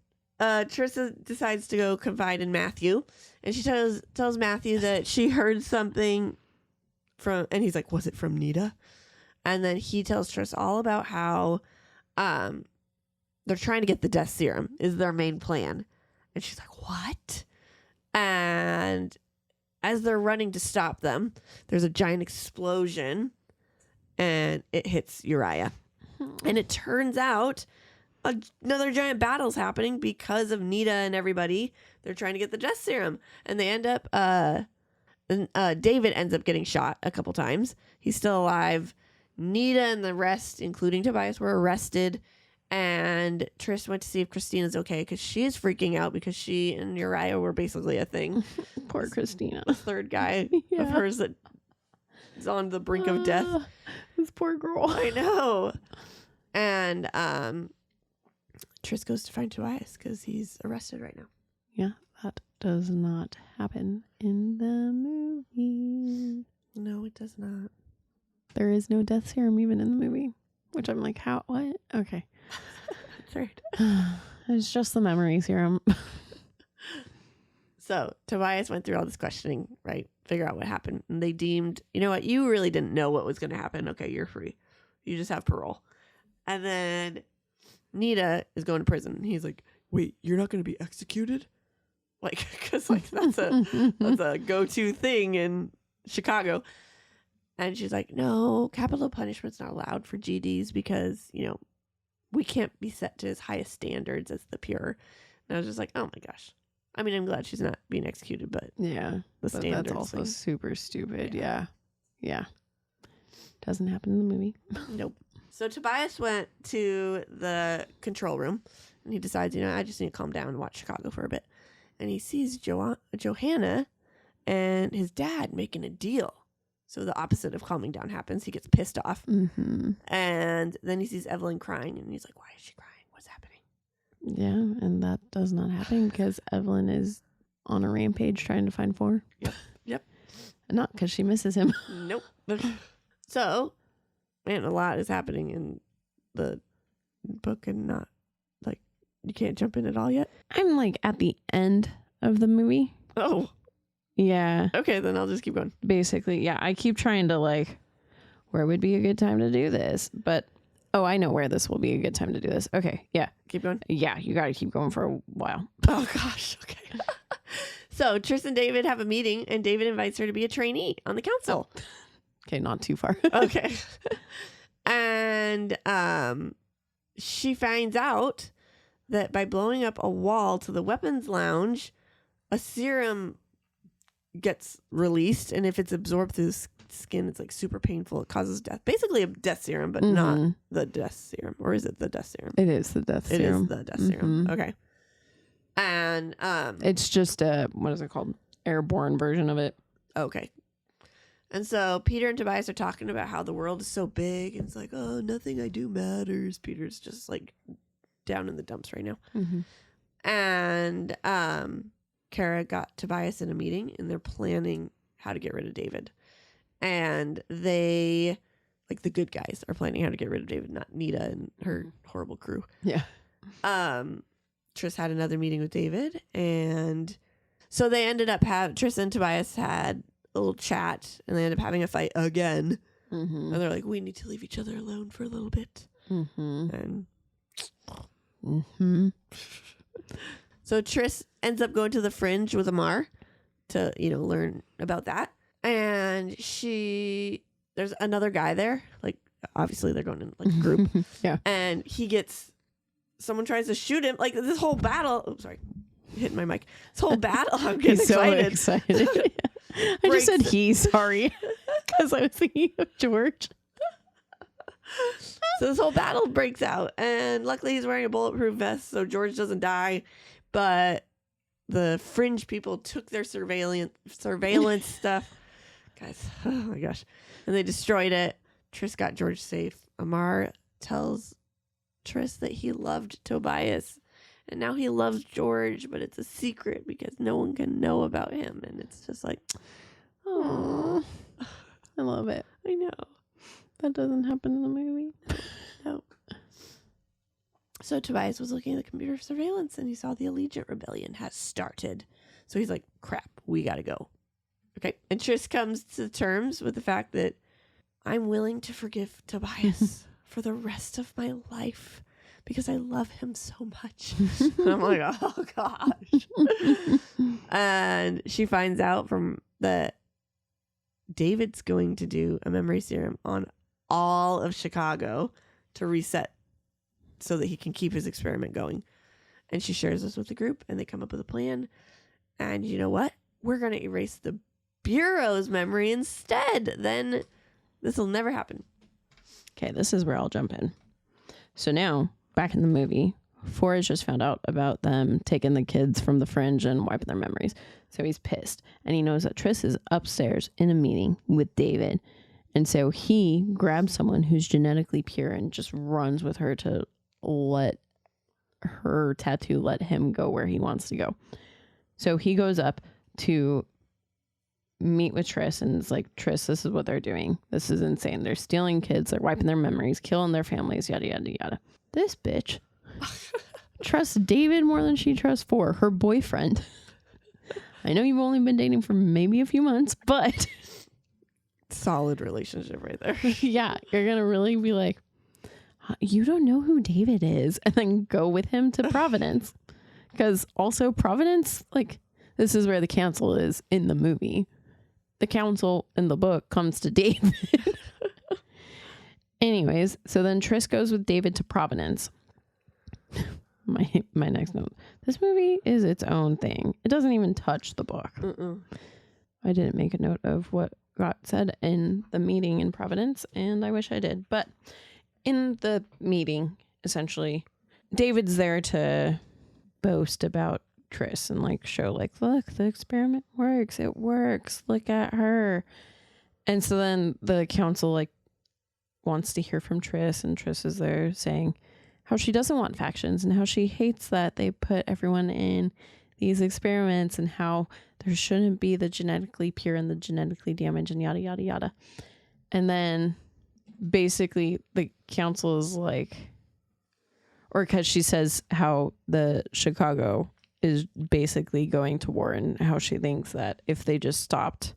Tris decides to go confide in Matthew, and she tells Matthew that she heard something from, and he's like, was it from Nita? And then he tells Tris all about how they're trying to get the death serum is their main plan. And she's like, what? And as they're running to stop them, there's a giant explosion and it hits Uriah. And it turns out another giant battle's happening because of Nita and everybody. They're trying to get the death serum. And they end up, David ends up getting shot a couple times. He's still alive. Nita and the rest, including Tobias, were arrested. And Tris went to see if Christina's okay because she is freaking out because she and Uriah were basically a thing. Poor Christina. The third guy Yeah. of hers that is on the brink of death. This poor girl. I know. And Tris goes to find Tobias because he's arrested right now. Yeah, that does not happen in the movie. No, it does not. There is no death serum even in the movie, which I'm like, how? What? Okay. Third. It's just the memory serum. So Tobias went through all this questioning, right? Figure out what happened. And they deemed, you know what? You really didn't know what was going to happen. Okay, you're free. You just have parole. And then Nita is going to prison. He's like, wait, you're not going to be executed? Like, because like that's a go-to thing in Chicago. And she's like, no, capital punishment's not allowed for GDs because, you know, we can't be set to as high standards as the pure. And I was just like, oh my gosh. I mean, I'm glad she's not being executed, but Yeah. the But standards. that's also thing. super stupid. Yeah. Yeah. Doesn't happen in the movie. Nope. So Tobias went to the control room and he decides, you know, I just need to calm down and watch Chicago for a bit. And he sees Johanna and his dad making a deal. So the opposite of calming down happens. He gets pissed off. Mm-hmm. And then he sees Evelyn crying, and he's like, why is she crying? What's happening? Yeah, and that does not happen because Evelyn is on a rampage trying to find Four. Yep. Not because she misses him. Nope. So, man, a lot is happening in the book, and not, like, you can't jump in at all yet. I'm like at the end of the movie. Oh, Yeah, okay, then I'll just keep going. basically. Yeah, I keep trying to like, where would be a good time to do this? But, oh, I know where this will be a good time to do this. Okay, yeah. Keep going. Yeah, you got to keep going for a while. Oh, gosh. Okay. So Tris and David have a meeting, and David invites her to be a trainee on the council. Okay, not too far. Okay. And she finds out that by blowing up a wall to the weapons lounge, a serum gets released, and if it's absorbed through the skin, it's like super painful. It causes death. Basically a death serum, but not the death serum. Or is it the death serum? It is the death serum. It is the death serum. Okay. And it's just a, what is it called? Airborne version of it. okay. And so Peter and Tobias are talking about how the world is so big, and it's like, oh, nothing I do matters. Peter's just like down in the dumps right now. Mm-hmm. And Kara got Tobias in a meeting, and they're planning how to get rid of David. And they, like the good guys, are planning how to get rid of David, not Nita and her horrible crew. Yeah. Tris had another meeting with David, and so they ended up Tris and Tobias had a little chat, and they ended up having a fight again. Mm-hmm. And they're like, we need to leave each other alone for a little bit. Mm-hmm. And Mm-hmm. so Tris ends up going to the Fringe with Amar to, learn about that. And there's another guy there. Like, obviously they're going in like a group. Yeah. And someone tries to shoot him. Like this whole battle. Oh, sorry. Hitting my mic. This whole battle. I'm getting He's so excited. excited. I just said he, sorry. Because I was thinking of George. So this whole battle breaks out, and luckily he's wearing a bulletproof vest, so George doesn't die. But the Fringe people took their surveillance stuff, guys. Oh my gosh! And they destroyed it. Tris got George safe. Amar tells Tris that he loved Tobias, and now he loves George, but it's a secret because no one can know about him. And it's just like, oh, I love it. I know. That doesn't happen in the movie. No. So Tobias was looking at the computer surveillance, and he saw the Allegiant rebellion has started. So he's like, crap, we gotta go. Okay. And Tris comes to terms with the fact that I'm willing to forgive Tobias for the rest of my life because I love him so much. And I'm like, oh gosh. And she finds out that David's going to do a memory serum on all of Chicago to reset so that he can keep his experiment going. And she shares this with the group, and they come up with a plan. And you know what? We're going to erase the Bureau's memory instead. Then this will never happen. Okay, this is where I'll jump in. So now, back in the movie, Four has just found out about them taking the kids from the Fringe and wiping their memories. So he's pissed. And he knows that Tris is upstairs in a meeting with David. And so he grabs someone who's genetically pure and just runs with her to let her tattoo let him go where he wants to go. So he goes up to meet with Tris and is like, Tris, this is what they're doing. This is insane. They're stealing kids. They're wiping their memories, killing their families, yada, yada, yada. This bitch trusts David more than she trusts Four, her boyfriend. I know you've only been dating for maybe a few months, but solid relationship right there. Yeah, you're going to really be like, you don't know who David is, and then go with him to Providence. Because also Providence, like, this is where the council is in the movie. The council in the book comes to David. Anyways, so then Tris goes with David to Providence. My next note. This movie is its own thing. It doesn't even touch the book. I didn't make a note of what got said in the meeting in Providence, and I wish I did. But in the meeting, essentially, David's there to boast about Tris and like show like, look, the experiment works. It works. Look at her. And so then the council like wants to hear from Triss, and Triss is there saying how she doesn't want factions and how she hates that they put everyone in these experiments and how there shouldn't be the genetically pure and the genetically damaged and yada, yada, yada. And then basically the council is like, or because she says how the Chicago is basically going to war and how she thinks that if they just stopped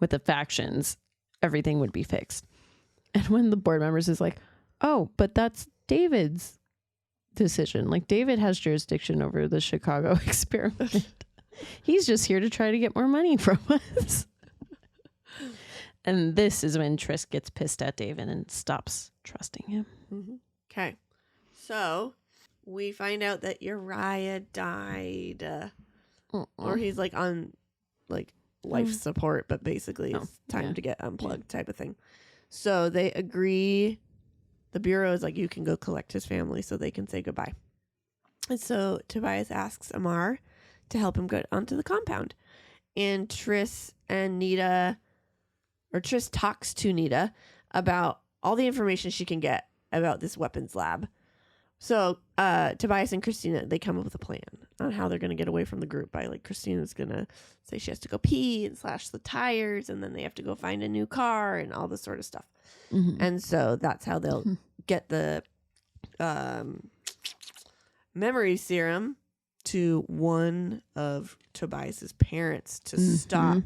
with the factions, everything would be fixed. And when the board members is like, oh, but that's David's decision. Like, David has jurisdiction over the Chicago experiment. He's just here to try to get more money from us. And this is when Triss gets pissed at David and stops trusting him. Okay. So we find out that Uriah died. Or he's like on like life support, but basically it's time to get unplugged type of thing. So they agree. The Bureau is like, you can go collect his family so they can say goodbye. And so Tobias asks Amar to help him get onto the compound. And Triss talks to Nita about all the information she can get about this weapons lab. So Tobias and Christina, they come up with a plan on how they're going to get away from the group by like Christina's going to say she has to go pee and slash the tires, and then they have to go find a new car and all this sort of stuff. And so that's how they'll get the memory serum to one of Tobias's parents to stop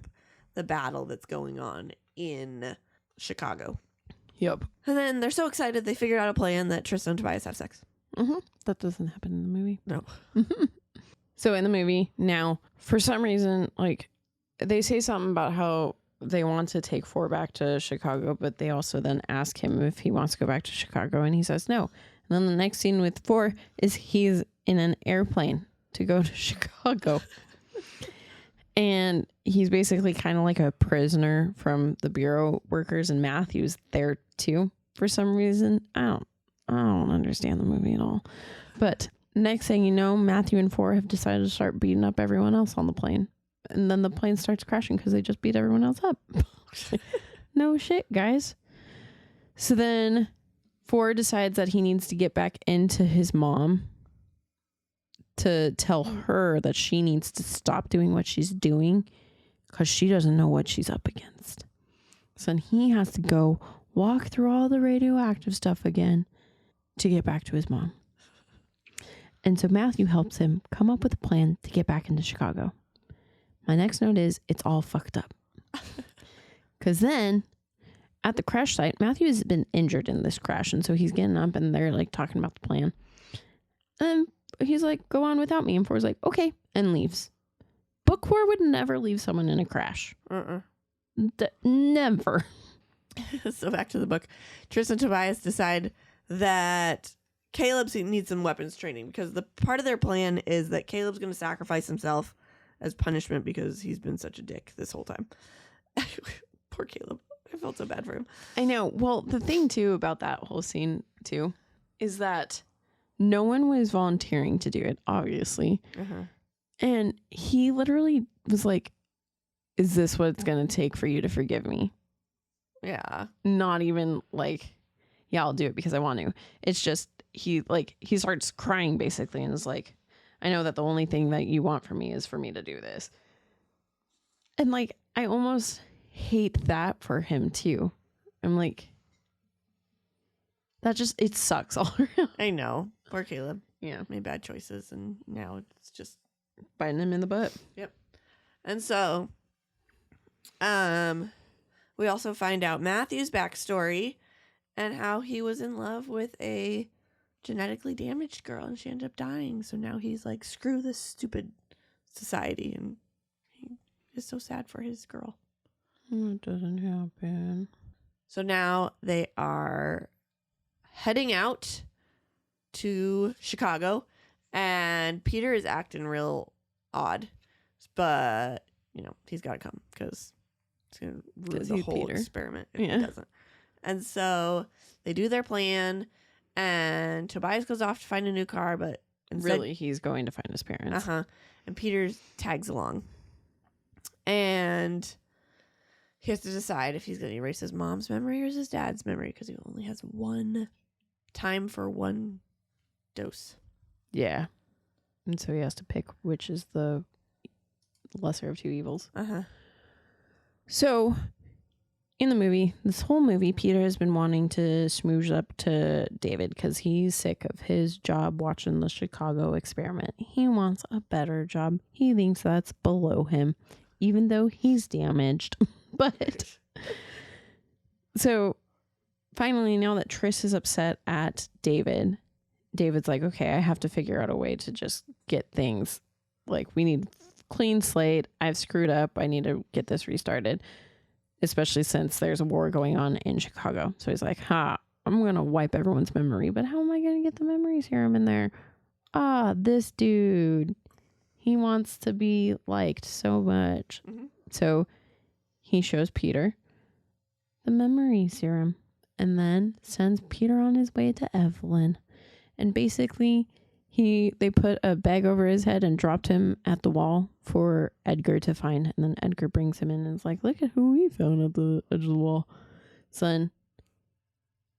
the battle that's going on in Chicago. Yep. And then they're so excited they figured out a plan that Tristan and Tobias have sex. That doesn't happen in the movie. No. So in the movie now, for some reason, like they say something about how they want to take 4 back to Chicago, but they also then ask him if he wants to go back to Chicago, and he says no. And then the next scene with 4 is he's in an airplane to go to Chicago. And he's basically kind of like a prisoner from the Bureau workers, and Matthew's there too for some reason. I don't understand the movie at all. But next thing you know, Matthew and 4 have decided to start beating up everyone else on the plane. And then the plane starts crashing because they just beat everyone else up. No shit, guys. So then 4 decides that he needs to get back into his mom to tell her that she needs to stop doing what she's doing because she doesn't know what she's up against. So then he has to go walk through all the radioactive stuff again to get back to his mom. And so Matthew helps him come up with a plan to get back into Chicago. My next note is it's all fucked up. Because then at the crash site, Matthew has been injured in this crash. And so he's getting up and they're like talking about the plan. And he's like, go on without me. And 4's like, okay, and leaves. Book 4 would never leave someone in a crash. Never. So back to the book. Tristan and Tobias decide that Caleb needs some weapons training because the part of their plan is that Caleb's going to sacrifice himself as punishment because he's been such a dick this whole time. Poor Caleb. I felt so bad for him. I know. Well, the thing too about that whole scene too is that no one was volunteering to do it, obviously. And he literally was like, is this what it's going to take for you to forgive me? Yeah. Not even like, yeah, I'll do it because I want to. It's just, he starts crying basically and is like, I know that the only thing that you want from me is for me to do this. And like, I almost hate that for him too. I'm like, that just, it sucks all around. I know. Poor Caleb. Yeah. Made bad choices and now it's just biting him in the butt. Yep. And so, we also find out Matthew's backstory and how he was in love with a genetically damaged girl and she ended up dying. So now he's like, screw this stupid society. And he is so sad for his girl. It doesn't happen. So now they are heading out to Chicago and Peter is acting real odd, but you know, he's got to come because it's going to ruin the whole experiment if he doesn't. And so they do their plan and Tobias goes off to find a new car, but instead, really he's going to find his parents. And Peter tags along. And he has to decide if he's going to erase his mom's memory or his dad's memory because he only has one time for one dose. Yeah. And so he has to pick which is the lesser of two evils. Uh-huh. So in the movie, this whole movie, Peter has been wanting to smooge up to David because he's sick of his job watching the Chicago experiment. He wants a better job. He thinks that's below him, even though he's damaged. But so finally, now that Tris is upset at David, David's like, okay, I have to figure out a way to just get things, like, we need clean slate. I've screwed up. I need to get this restarted, especially since there's a war going on in Chicago. So he's like, I'm going to wipe everyone's memory, but how am I going to get the memory serum in there? This dude, he wants to be liked so much. Mm-hmm. So he shows Peter the memory serum and then sends Peter on his way to Evelyn. And basically, they put a bag over his head and dropped him at the wall for Edgar to find. And then Edgar brings him in and is like, look at who we found at the edge of the wall. So then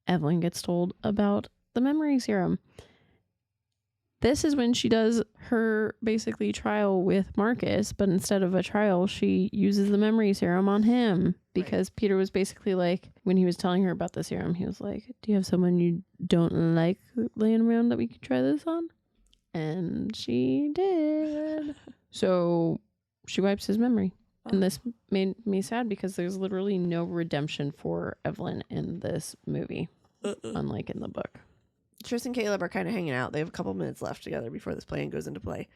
Evelyn gets told about the memory serum. This is when she does her basically trial with Marcus, but instead of a trial, she uses the memory serum on him because right. Peter was basically like, when he was telling her about the serum, he was like, do you have someone you don't like laying around that we could try this on? And she did. So she wipes his memory. And this made me sad because there's literally no redemption for Evelyn in this movie, unlike in the book. Tris and Caleb are kind of hanging out. They have a couple minutes left together before this plan goes into play.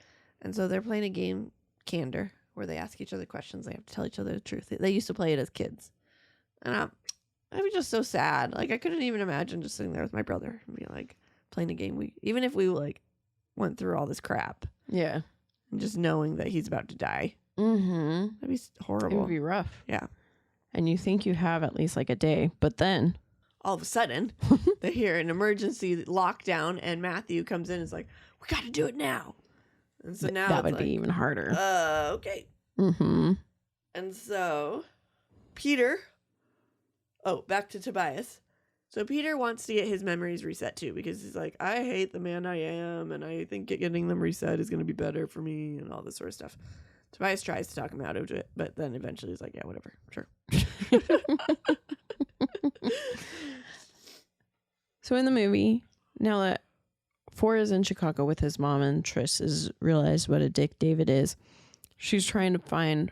And so they're playing a game, Candor, where they ask each other questions. They have to tell each other the truth. They used to play it as kids. And I was just so sad. Like, I couldn't even imagine just sitting there with my brother and be like, playing a game. Even if we, like, went through all this crap. Yeah. And just knowing that he's about to die. Mm-hmm. That'd be horrible. It would be rough. Yeah. And you think you have at least, like, a day. But then all of a sudden, they hear an emergency lockdown, and Matthew comes in and is like, we got to do it now. And so now that would be even harder. Okay. Mm-hmm. And so Peter, back to Tobias. So Peter wants to get his memories reset too, because he's like, I hate the man I am, and I think getting them reset is going to be better for me, and all this sort of stuff. Tobias tries to talk him out of it, but then eventually he's like, yeah, whatever, sure. So in the movie, now that Four is in Chicago with his mom and Tris has realized what a dick David is, she's trying to find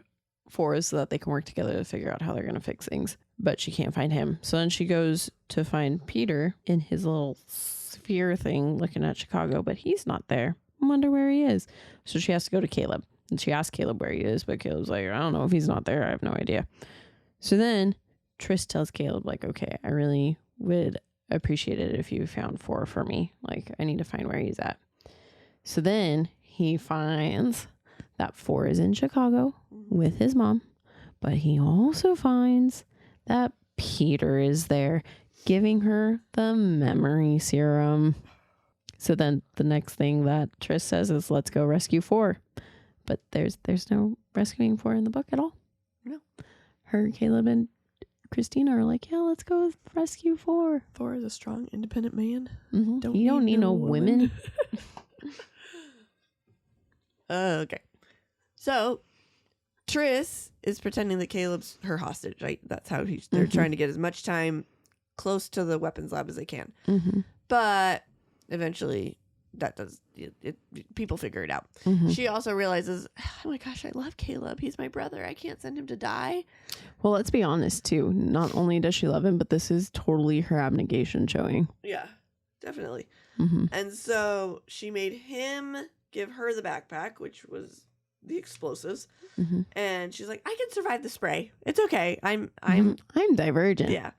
Four so that they can work together to figure out how they're going to fix things. But she can't find him. So then she goes to find Peter in his little sphere thing looking at Chicago, but he's not there. I wonder where he is. So she has to go to Caleb. And she asks Caleb where he is, but Caleb's like, I don't know if he's not there. I have no idea. So then Tris tells Caleb, like, okay, I really would appreciate it if you found Four for me. Like, I need to find where he's at. So then he finds that Four is in Chicago with his mom, but he also finds that Peter is there giving her the memory serum. So then the next thing that Tris says is, let's go rescue Four. But there's no rescuing Four in the book at all. No. Her, Caleb, and Christina are like, yeah, let's go rescue Four. Four is a strong, independent man. Mm-hmm. You don't need no women. Okay. So Tris is pretending that Caleb's her hostage, right? That's how they're trying to get as much time close to the weapons lab as they can. Mm-hmm. But eventually that does it, people figure it out. Mm-hmm. She also realizes, oh my gosh, I love Caleb. He's my brother. I can't send him to die. Well, let's be honest too. Not only does she love him, but this is totally her abnegation showing. Yeah, definitely. Mm-hmm. And so she made him give her the backpack, which was the explosives. Mm-hmm. And she's like, I can survive the spray. It's okay. I'm Divergent. Yeah.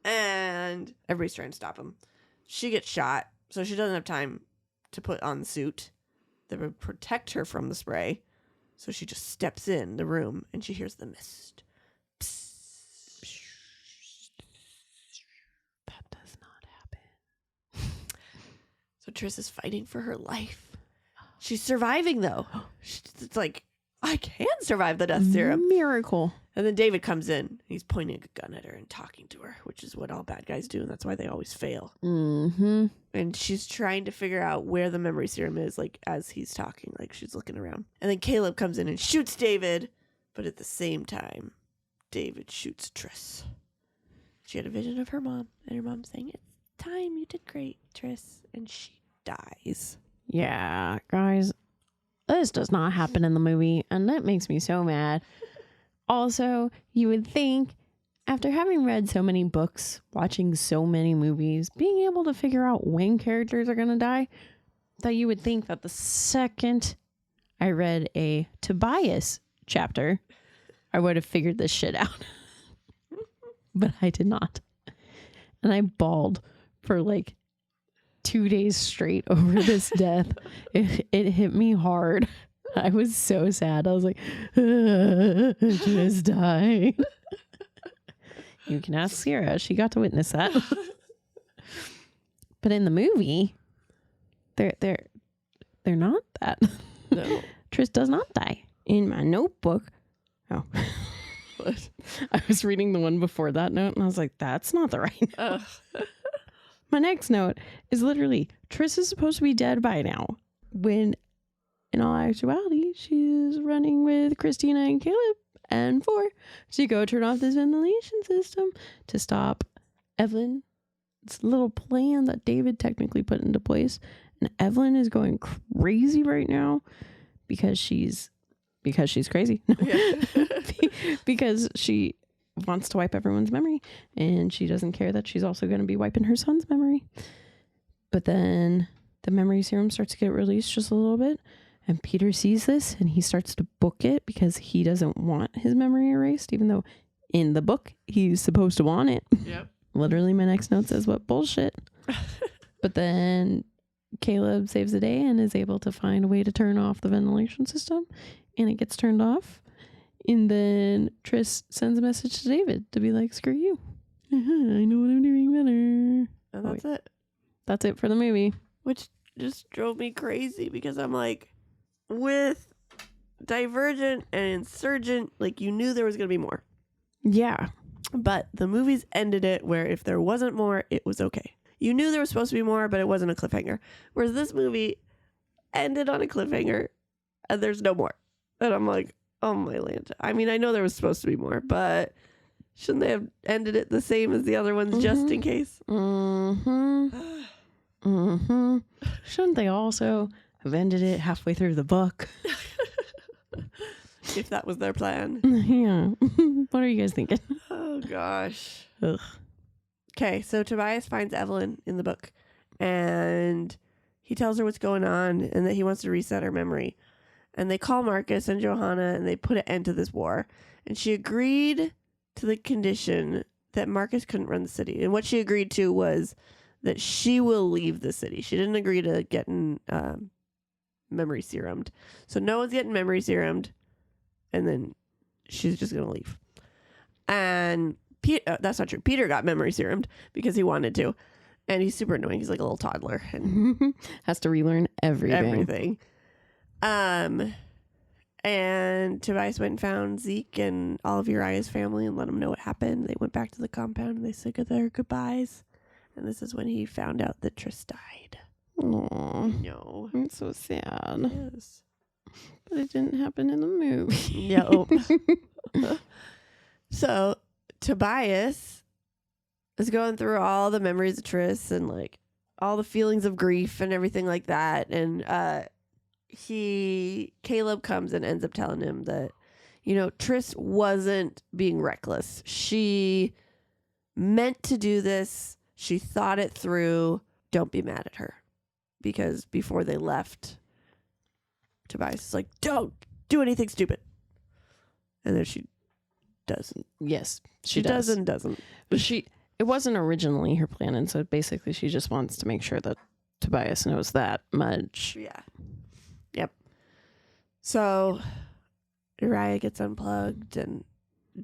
And everybody's trying to stop him. She gets shot, so she doesn't have time to put on the suit that would protect her from the spray. So she just steps in the room and she hears the mist. Psst. That does not happen. So Tris is fighting for her life. She's surviving though. It's like, I can survive the death serum. Miracle. And then David comes in. He's pointing a gun at her and talking to her, which is what all bad guys do. And that's why they always fail. Mm-hmm. And she's trying to figure out where the memory serum is, like, as he's talking. Like, she's looking around. And then Caleb comes in and shoots David. But at the same time, David shoots Triss. She had a vision of her mom. And her mom saying, it's time. You did great, Triss. And she dies. Yeah, guys. This does not happen in the movie. And that makes me so mad. Also, you would think, after having read so many books, watching so many movies, being able to figure out when characters are going to die, that you would think that the second I read a Tobias chapter, I would have figured this shit out. But I did not. And I bawled for like 2 days straight over this death. It hit me hard. I was so sad. I was like, just died. You can ask Sierra. She got to witness that. But in the movie, they're not that. No. Triss does not die. In my notebook. Oh. What? I was reading the one before that note and I was like, that's not the right note. My next note is literally Triss is supposed to be dead by now, when in all actuality, she's running with Christina and Caleb and 4 to go turn off this ventilation system to stop Evelyn. It's a little plan that David technically put into place. And Evelyn is going crazy right now because she's crazy. No. Yeah. Because she wants to wipe everyone's memory and she doesn't care that she's also going to be wiping her son's memory. But then the memory serum starts to get released just a little bit. And Peter sees this and he starts to book it because he doesn't want his memory erased, even though in the book he's supposed to want it. Yep. Literally, my next note says, what bullshit. But then Caleb saves the day and is able to find a way to turn off the ventilation system. And it gets turned off. And then Triss sends a message to David to be like, screw you. I know what I'm doing better. And that's it. That's it for the movie. Which just drove me crazy because I'm like, with Divergent and Insurgent, like, you knew there was going to be more. Yeah. But the movies ended it where if there wasn't more, it was okay. You knew there was supposed to be more, but it wasn't a cliffhanger. Whereas this movie ended on a cliffhanger and there's no more. And I'm like, oh my land. I mean, I know there was supposed to be more, but shouldn't they have ended it the same as the other ones just in case? Shouldn't they also have ended it halfway through the book? If that was their plan. Yeah. What are you guys thinking? Oh, gosh. Ugh. Okay, so Tobias finds Evelyn in the book, and he tells her what's going on and that he wants to reset her memory. And they call Marcus and Johanna, and they put an end to this war. And she agreed to the condition that Marcus couldn't run the city. And what she agreed to was that she will leave the city. She didn't agree to getting memory serumed. So no one's getting memory serumed. And then she's just going to leave. And that's not true. Peter got memory serumed because he wanted to. And he's super annoying. He's like a little toddler. And has to relearn everything. And Tobias went and found Zeke and all of Uriah's family and let them know what happened. They went back to the compound and they said their goodbyes. And this is when he found out that Triss died. Aww. No. It's so sad. Yes. But it didn't happen in the movie. Yep. So Tobias is going through all the memories of Triss and like all the feelings of grief and everything like that. And Caleb comes and ends up telling him that, you know, Triss wasn't being reckless. She meant to do this. She thought it through. Don't be mad at her. Because before they left, Tobias is like, don't do anything stupid. And then she doesn't. Yes, She does and doesn't. But it wasn't originally her plan. And so basically she just wants to make sure that Tobias knows that much. Yeah. Yep. So Uriah gets unplugged and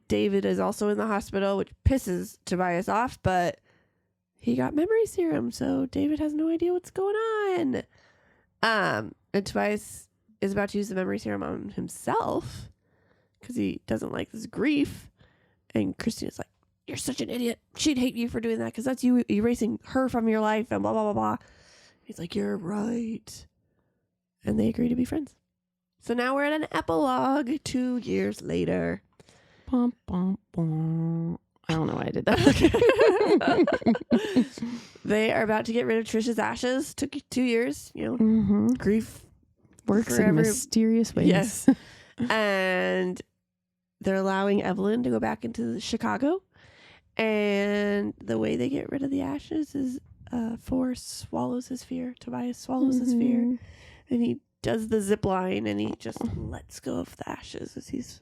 David is also in the hospital, which pisses Tobias off, but he got memory serum, so David has no idea what's going on. And Tobias is about to use the memory serum on himself. because he doesn't like this grief. And Christina's like, you're such an idiot. She'd hate you for doing that because that's you erasing her from your life and blah, blah, blah, blah. He's like, you're right. And they agree to be friends. So now we're at an epilogue 2 years later. Bum, bum, bum. I don't know why I did that. They are about to get rid of Trish's ashes. Took 2 years, grief works forever. in mysterious ways. Yes. And they're allowing Evelyn to go back into Chicago. And the way they get rid of the ashes is Forrest swallows his fear. Tobias swallows his fear. And he does the zip line and he just lets go of the ashes as he's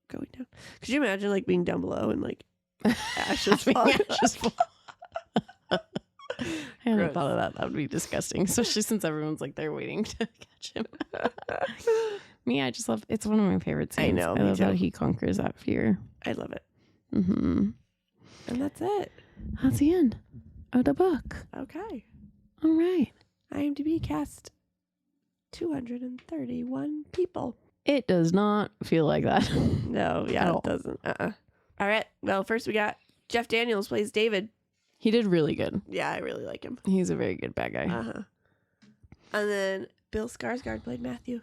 going down. Could you imagine like being down below and like ashes falling? I hadn't thought of that. That would be disgusting, especially since everyone's like they're waiting to catch him. Me, I just love. It's one of my favorite scenes. I know. I love how he conquers that fear. I love it. Mm-hmm. And that's it. That's the end of the book. Okay. All right. IMDb cast 231 people. It does not feel like that. No, yeah, it doesn't. All right. Well, first we got Jeff Daniels plays David. He did really good. Yeah, I really like him. He's a very good bad guy. And then Bill Skarsgård played Matthew.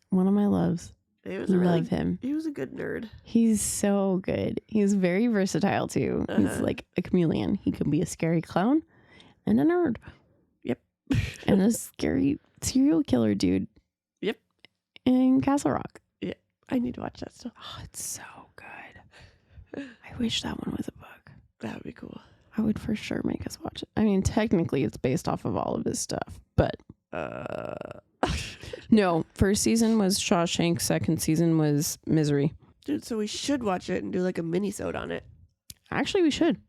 One of my loves. He was Love him. He was a good nerd. He's so good. He's very versatile too. He's like a chameleon. He can be a scary clown and a nerd. Yep. And a scary serial killer dude. Yep. In Castle Rock. Yeah. I need to watch that still. Oh, it's so good. I wish that one was a book. That would be cool. I would for sure make us watch it. I mean, technically it's based off of all of his stuff, but no, first season was Shawshank, second season was Misery. Dude, so we should watch it and do like a mini-sode on it. Actually, we should.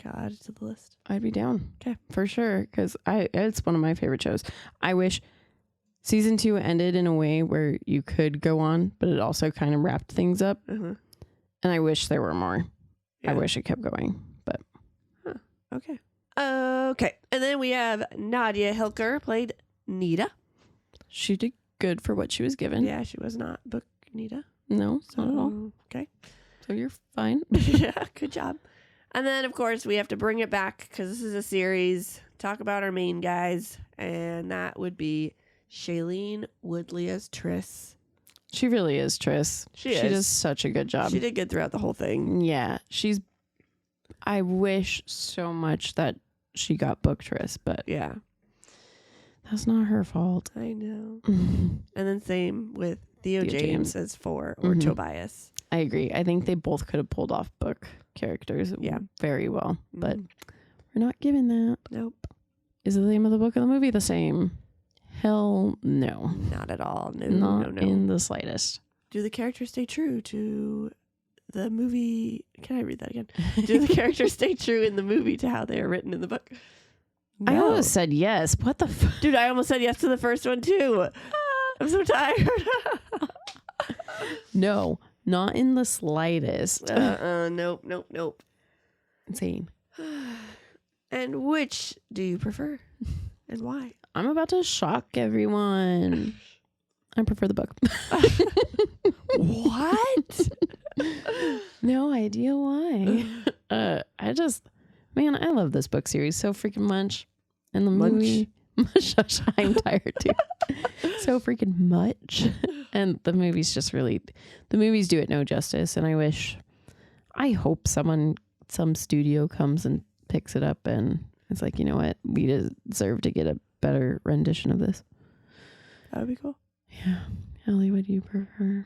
God, it's to the list. I'd be down. Okay. For sure, because it's one of my favorite shows. I wish season 2 ended in a way where you could go on, but it also kind of wrapped things up. And I wish there were more. Yeah. I wish it kept going, but. Okay. Okay. And then we have Nadia Hilker played Nita. She did good for what she was given. Yeah, she was not book Nita. No, not at all. Okay. So you're fine. Yeah, good job. And then, of course, we have to bring it back because this is a series. Talk about our main guys. And that would be Shailene Woodley as Triss. She really is Triss. She does such a good job. She did good throughout the whole thing. Yeah. I wish so much that she got book Triss, but yeah, that's not her fault. I know. And then same with Theo James as For or Tobias. I agree. I think they both could have pulled off book characters very well, but we're not given that. Nope. Is the name of the book and the movie the same? Hell no. Not at all. No, not no. in the slightest. Do the characters stay true to the movie? Can I read that again? Do the characters stay true in the movie to how they are written in the book? No. I almost said yes. What the fuck? Dude, I almost said yes to the first one too. I'm so tired. No, not in the slightest. Nope. Insane. And which do you prefer? And why? I'm about to shock everyone. I prefer the book. What? No idea why. I love this book series so freaking much. And the movie, I'm tired too. So freaking much. And the movies the movies do it no justice. And I hope some studio comes and picks it up and it's like, you know what? We deserve to get a better rendition of this. That would be cool. Yeah. Ellie, what do you prefer?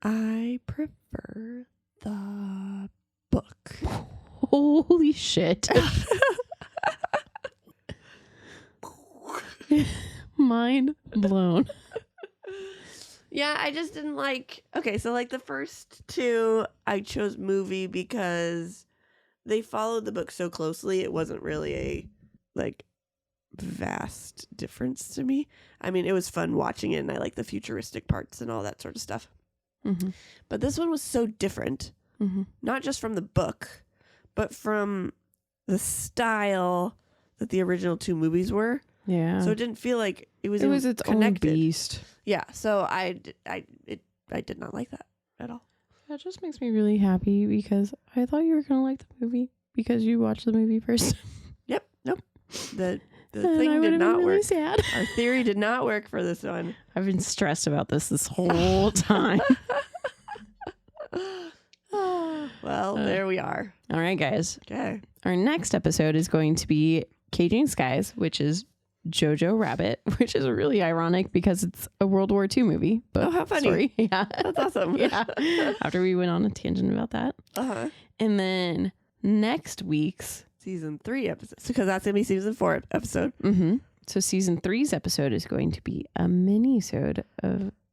I prefer the book. Holy shit. Mind blown. Yeah, I just didn't like... Okay, so like the first two, I chose movie because they followed the book so closely. It wasn't really a vast difference to me. I mean, it was fun watching it and I like the futuristic parts and all that sort of stuff. Mm-hmm. But this one was so different. Mm-hmm. Not just from the book, but from the style that the original two movies were. Yeah. So it didn't feel like it was its connected. own beast. Yeah. So I did not like that at all. That just makes me really happy because I thought you were going to like the movie because you watched the movie first. Yep. Nope. The And thing I did would've not been really work. sad. Our theory did not work for this one. I've been stressed about this whole time. Well, there we are. All right, guys. Okay. Our next episode is going to be Caging Skies, which is Jojo Rabbit, which is really ironic because it's a World War II movie. But Oh, how funny. Story. Yeah. That's awesome. Yeah. After we went on a tangent about that. Uh-huh. And then next week's. Season 3 episodes. Because that's going to be season 4 episode. Mm-hmm. So season 3's episode is going to be a mini-sode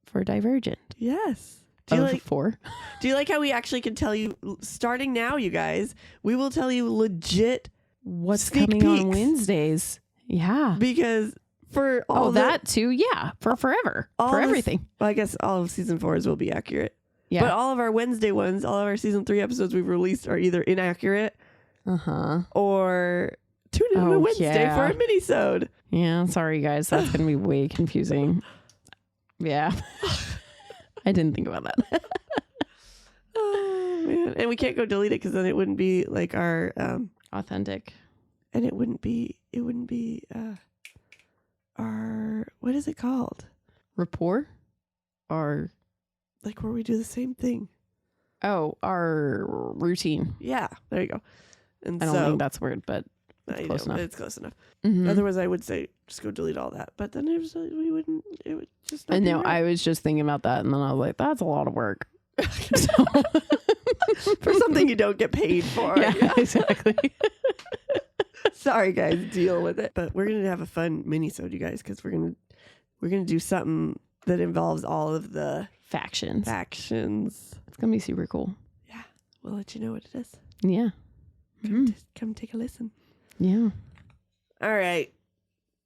for Divergent. Yes. Do you like how we actually can tell you, starting now, you guys, we will tell you legit what's sneak coming on peeks. Wednesdays. Yeah. Because for all that too. Yeah. For forever. For everything. Well, I guess all of season 4's will be accurate. Yeah. But all of our Wednesday ones, all of our season 3 episodes we've released are either inaccurate or tune in on a Wednesday for a mini-sode. Yeah. Sorry, guys. That's going to be way confusing. Yeah. I didn't think about that. Oh, man. And we can't go delete it because then it wouldn't be like our authentic. And it wouldn't be our, what is it called? Rapport? Or like where we do the same thing. Oh, our routine. Yeah, there you go. And I don't think that's weird, but it's close enough. It's close enough. Mm-hmm. Otherwise, I would say just go delete all that. But then it would just. I know. I was just thinking about that, and then I was like, "That's a lot of work." So. For something you don't get paid for. Yeah, exactly. Sorry, guys, deal with it. But we're gonna have a fun mini-sode, you guys, because we're gonna do something that involves all of the factions. It's gonna be super cool. Yeah, we'll let you know what it is. Yeah. Come take a listen. Yeah. All right,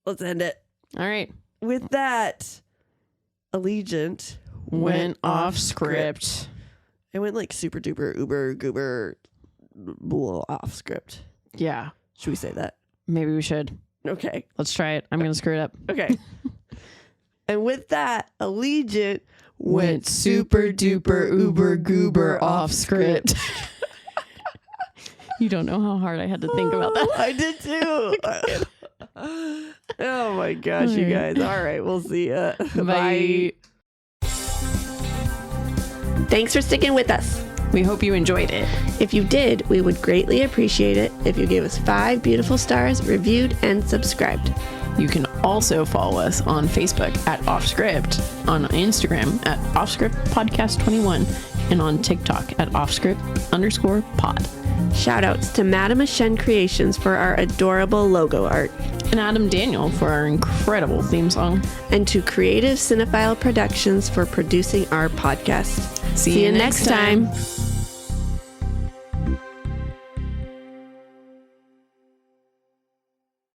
let's end it. All right. With that, Allegiant went off script. It went like super duper uber goober off script. Yeah. Should we say that? Maybe we should. Okay. Let's try it. I'm gonna screw it up. Okay. And with that, Allegiant went super duper uber goober off script. You don't know how hard I had to think about that. I did too. Oh my gosh, you guys. All right, we'll see ya. Bye. Thanks for sticking with us. We hope you enjoyed it. If you did, we would greatly appreciate it if you gave us 5 beautiful stars, reviewed, and subscribed. You can also follow us on Facebook at Offscript, on Instagram at Offscript Podcast 21, and on TikTok at Offscript_pod. Shoutouts to Madame Shen Creations for our adorable logo art. And Adam Daniel for our incredible theme song. And to Creative Cinephile Productions for producing our podcast. See you next time.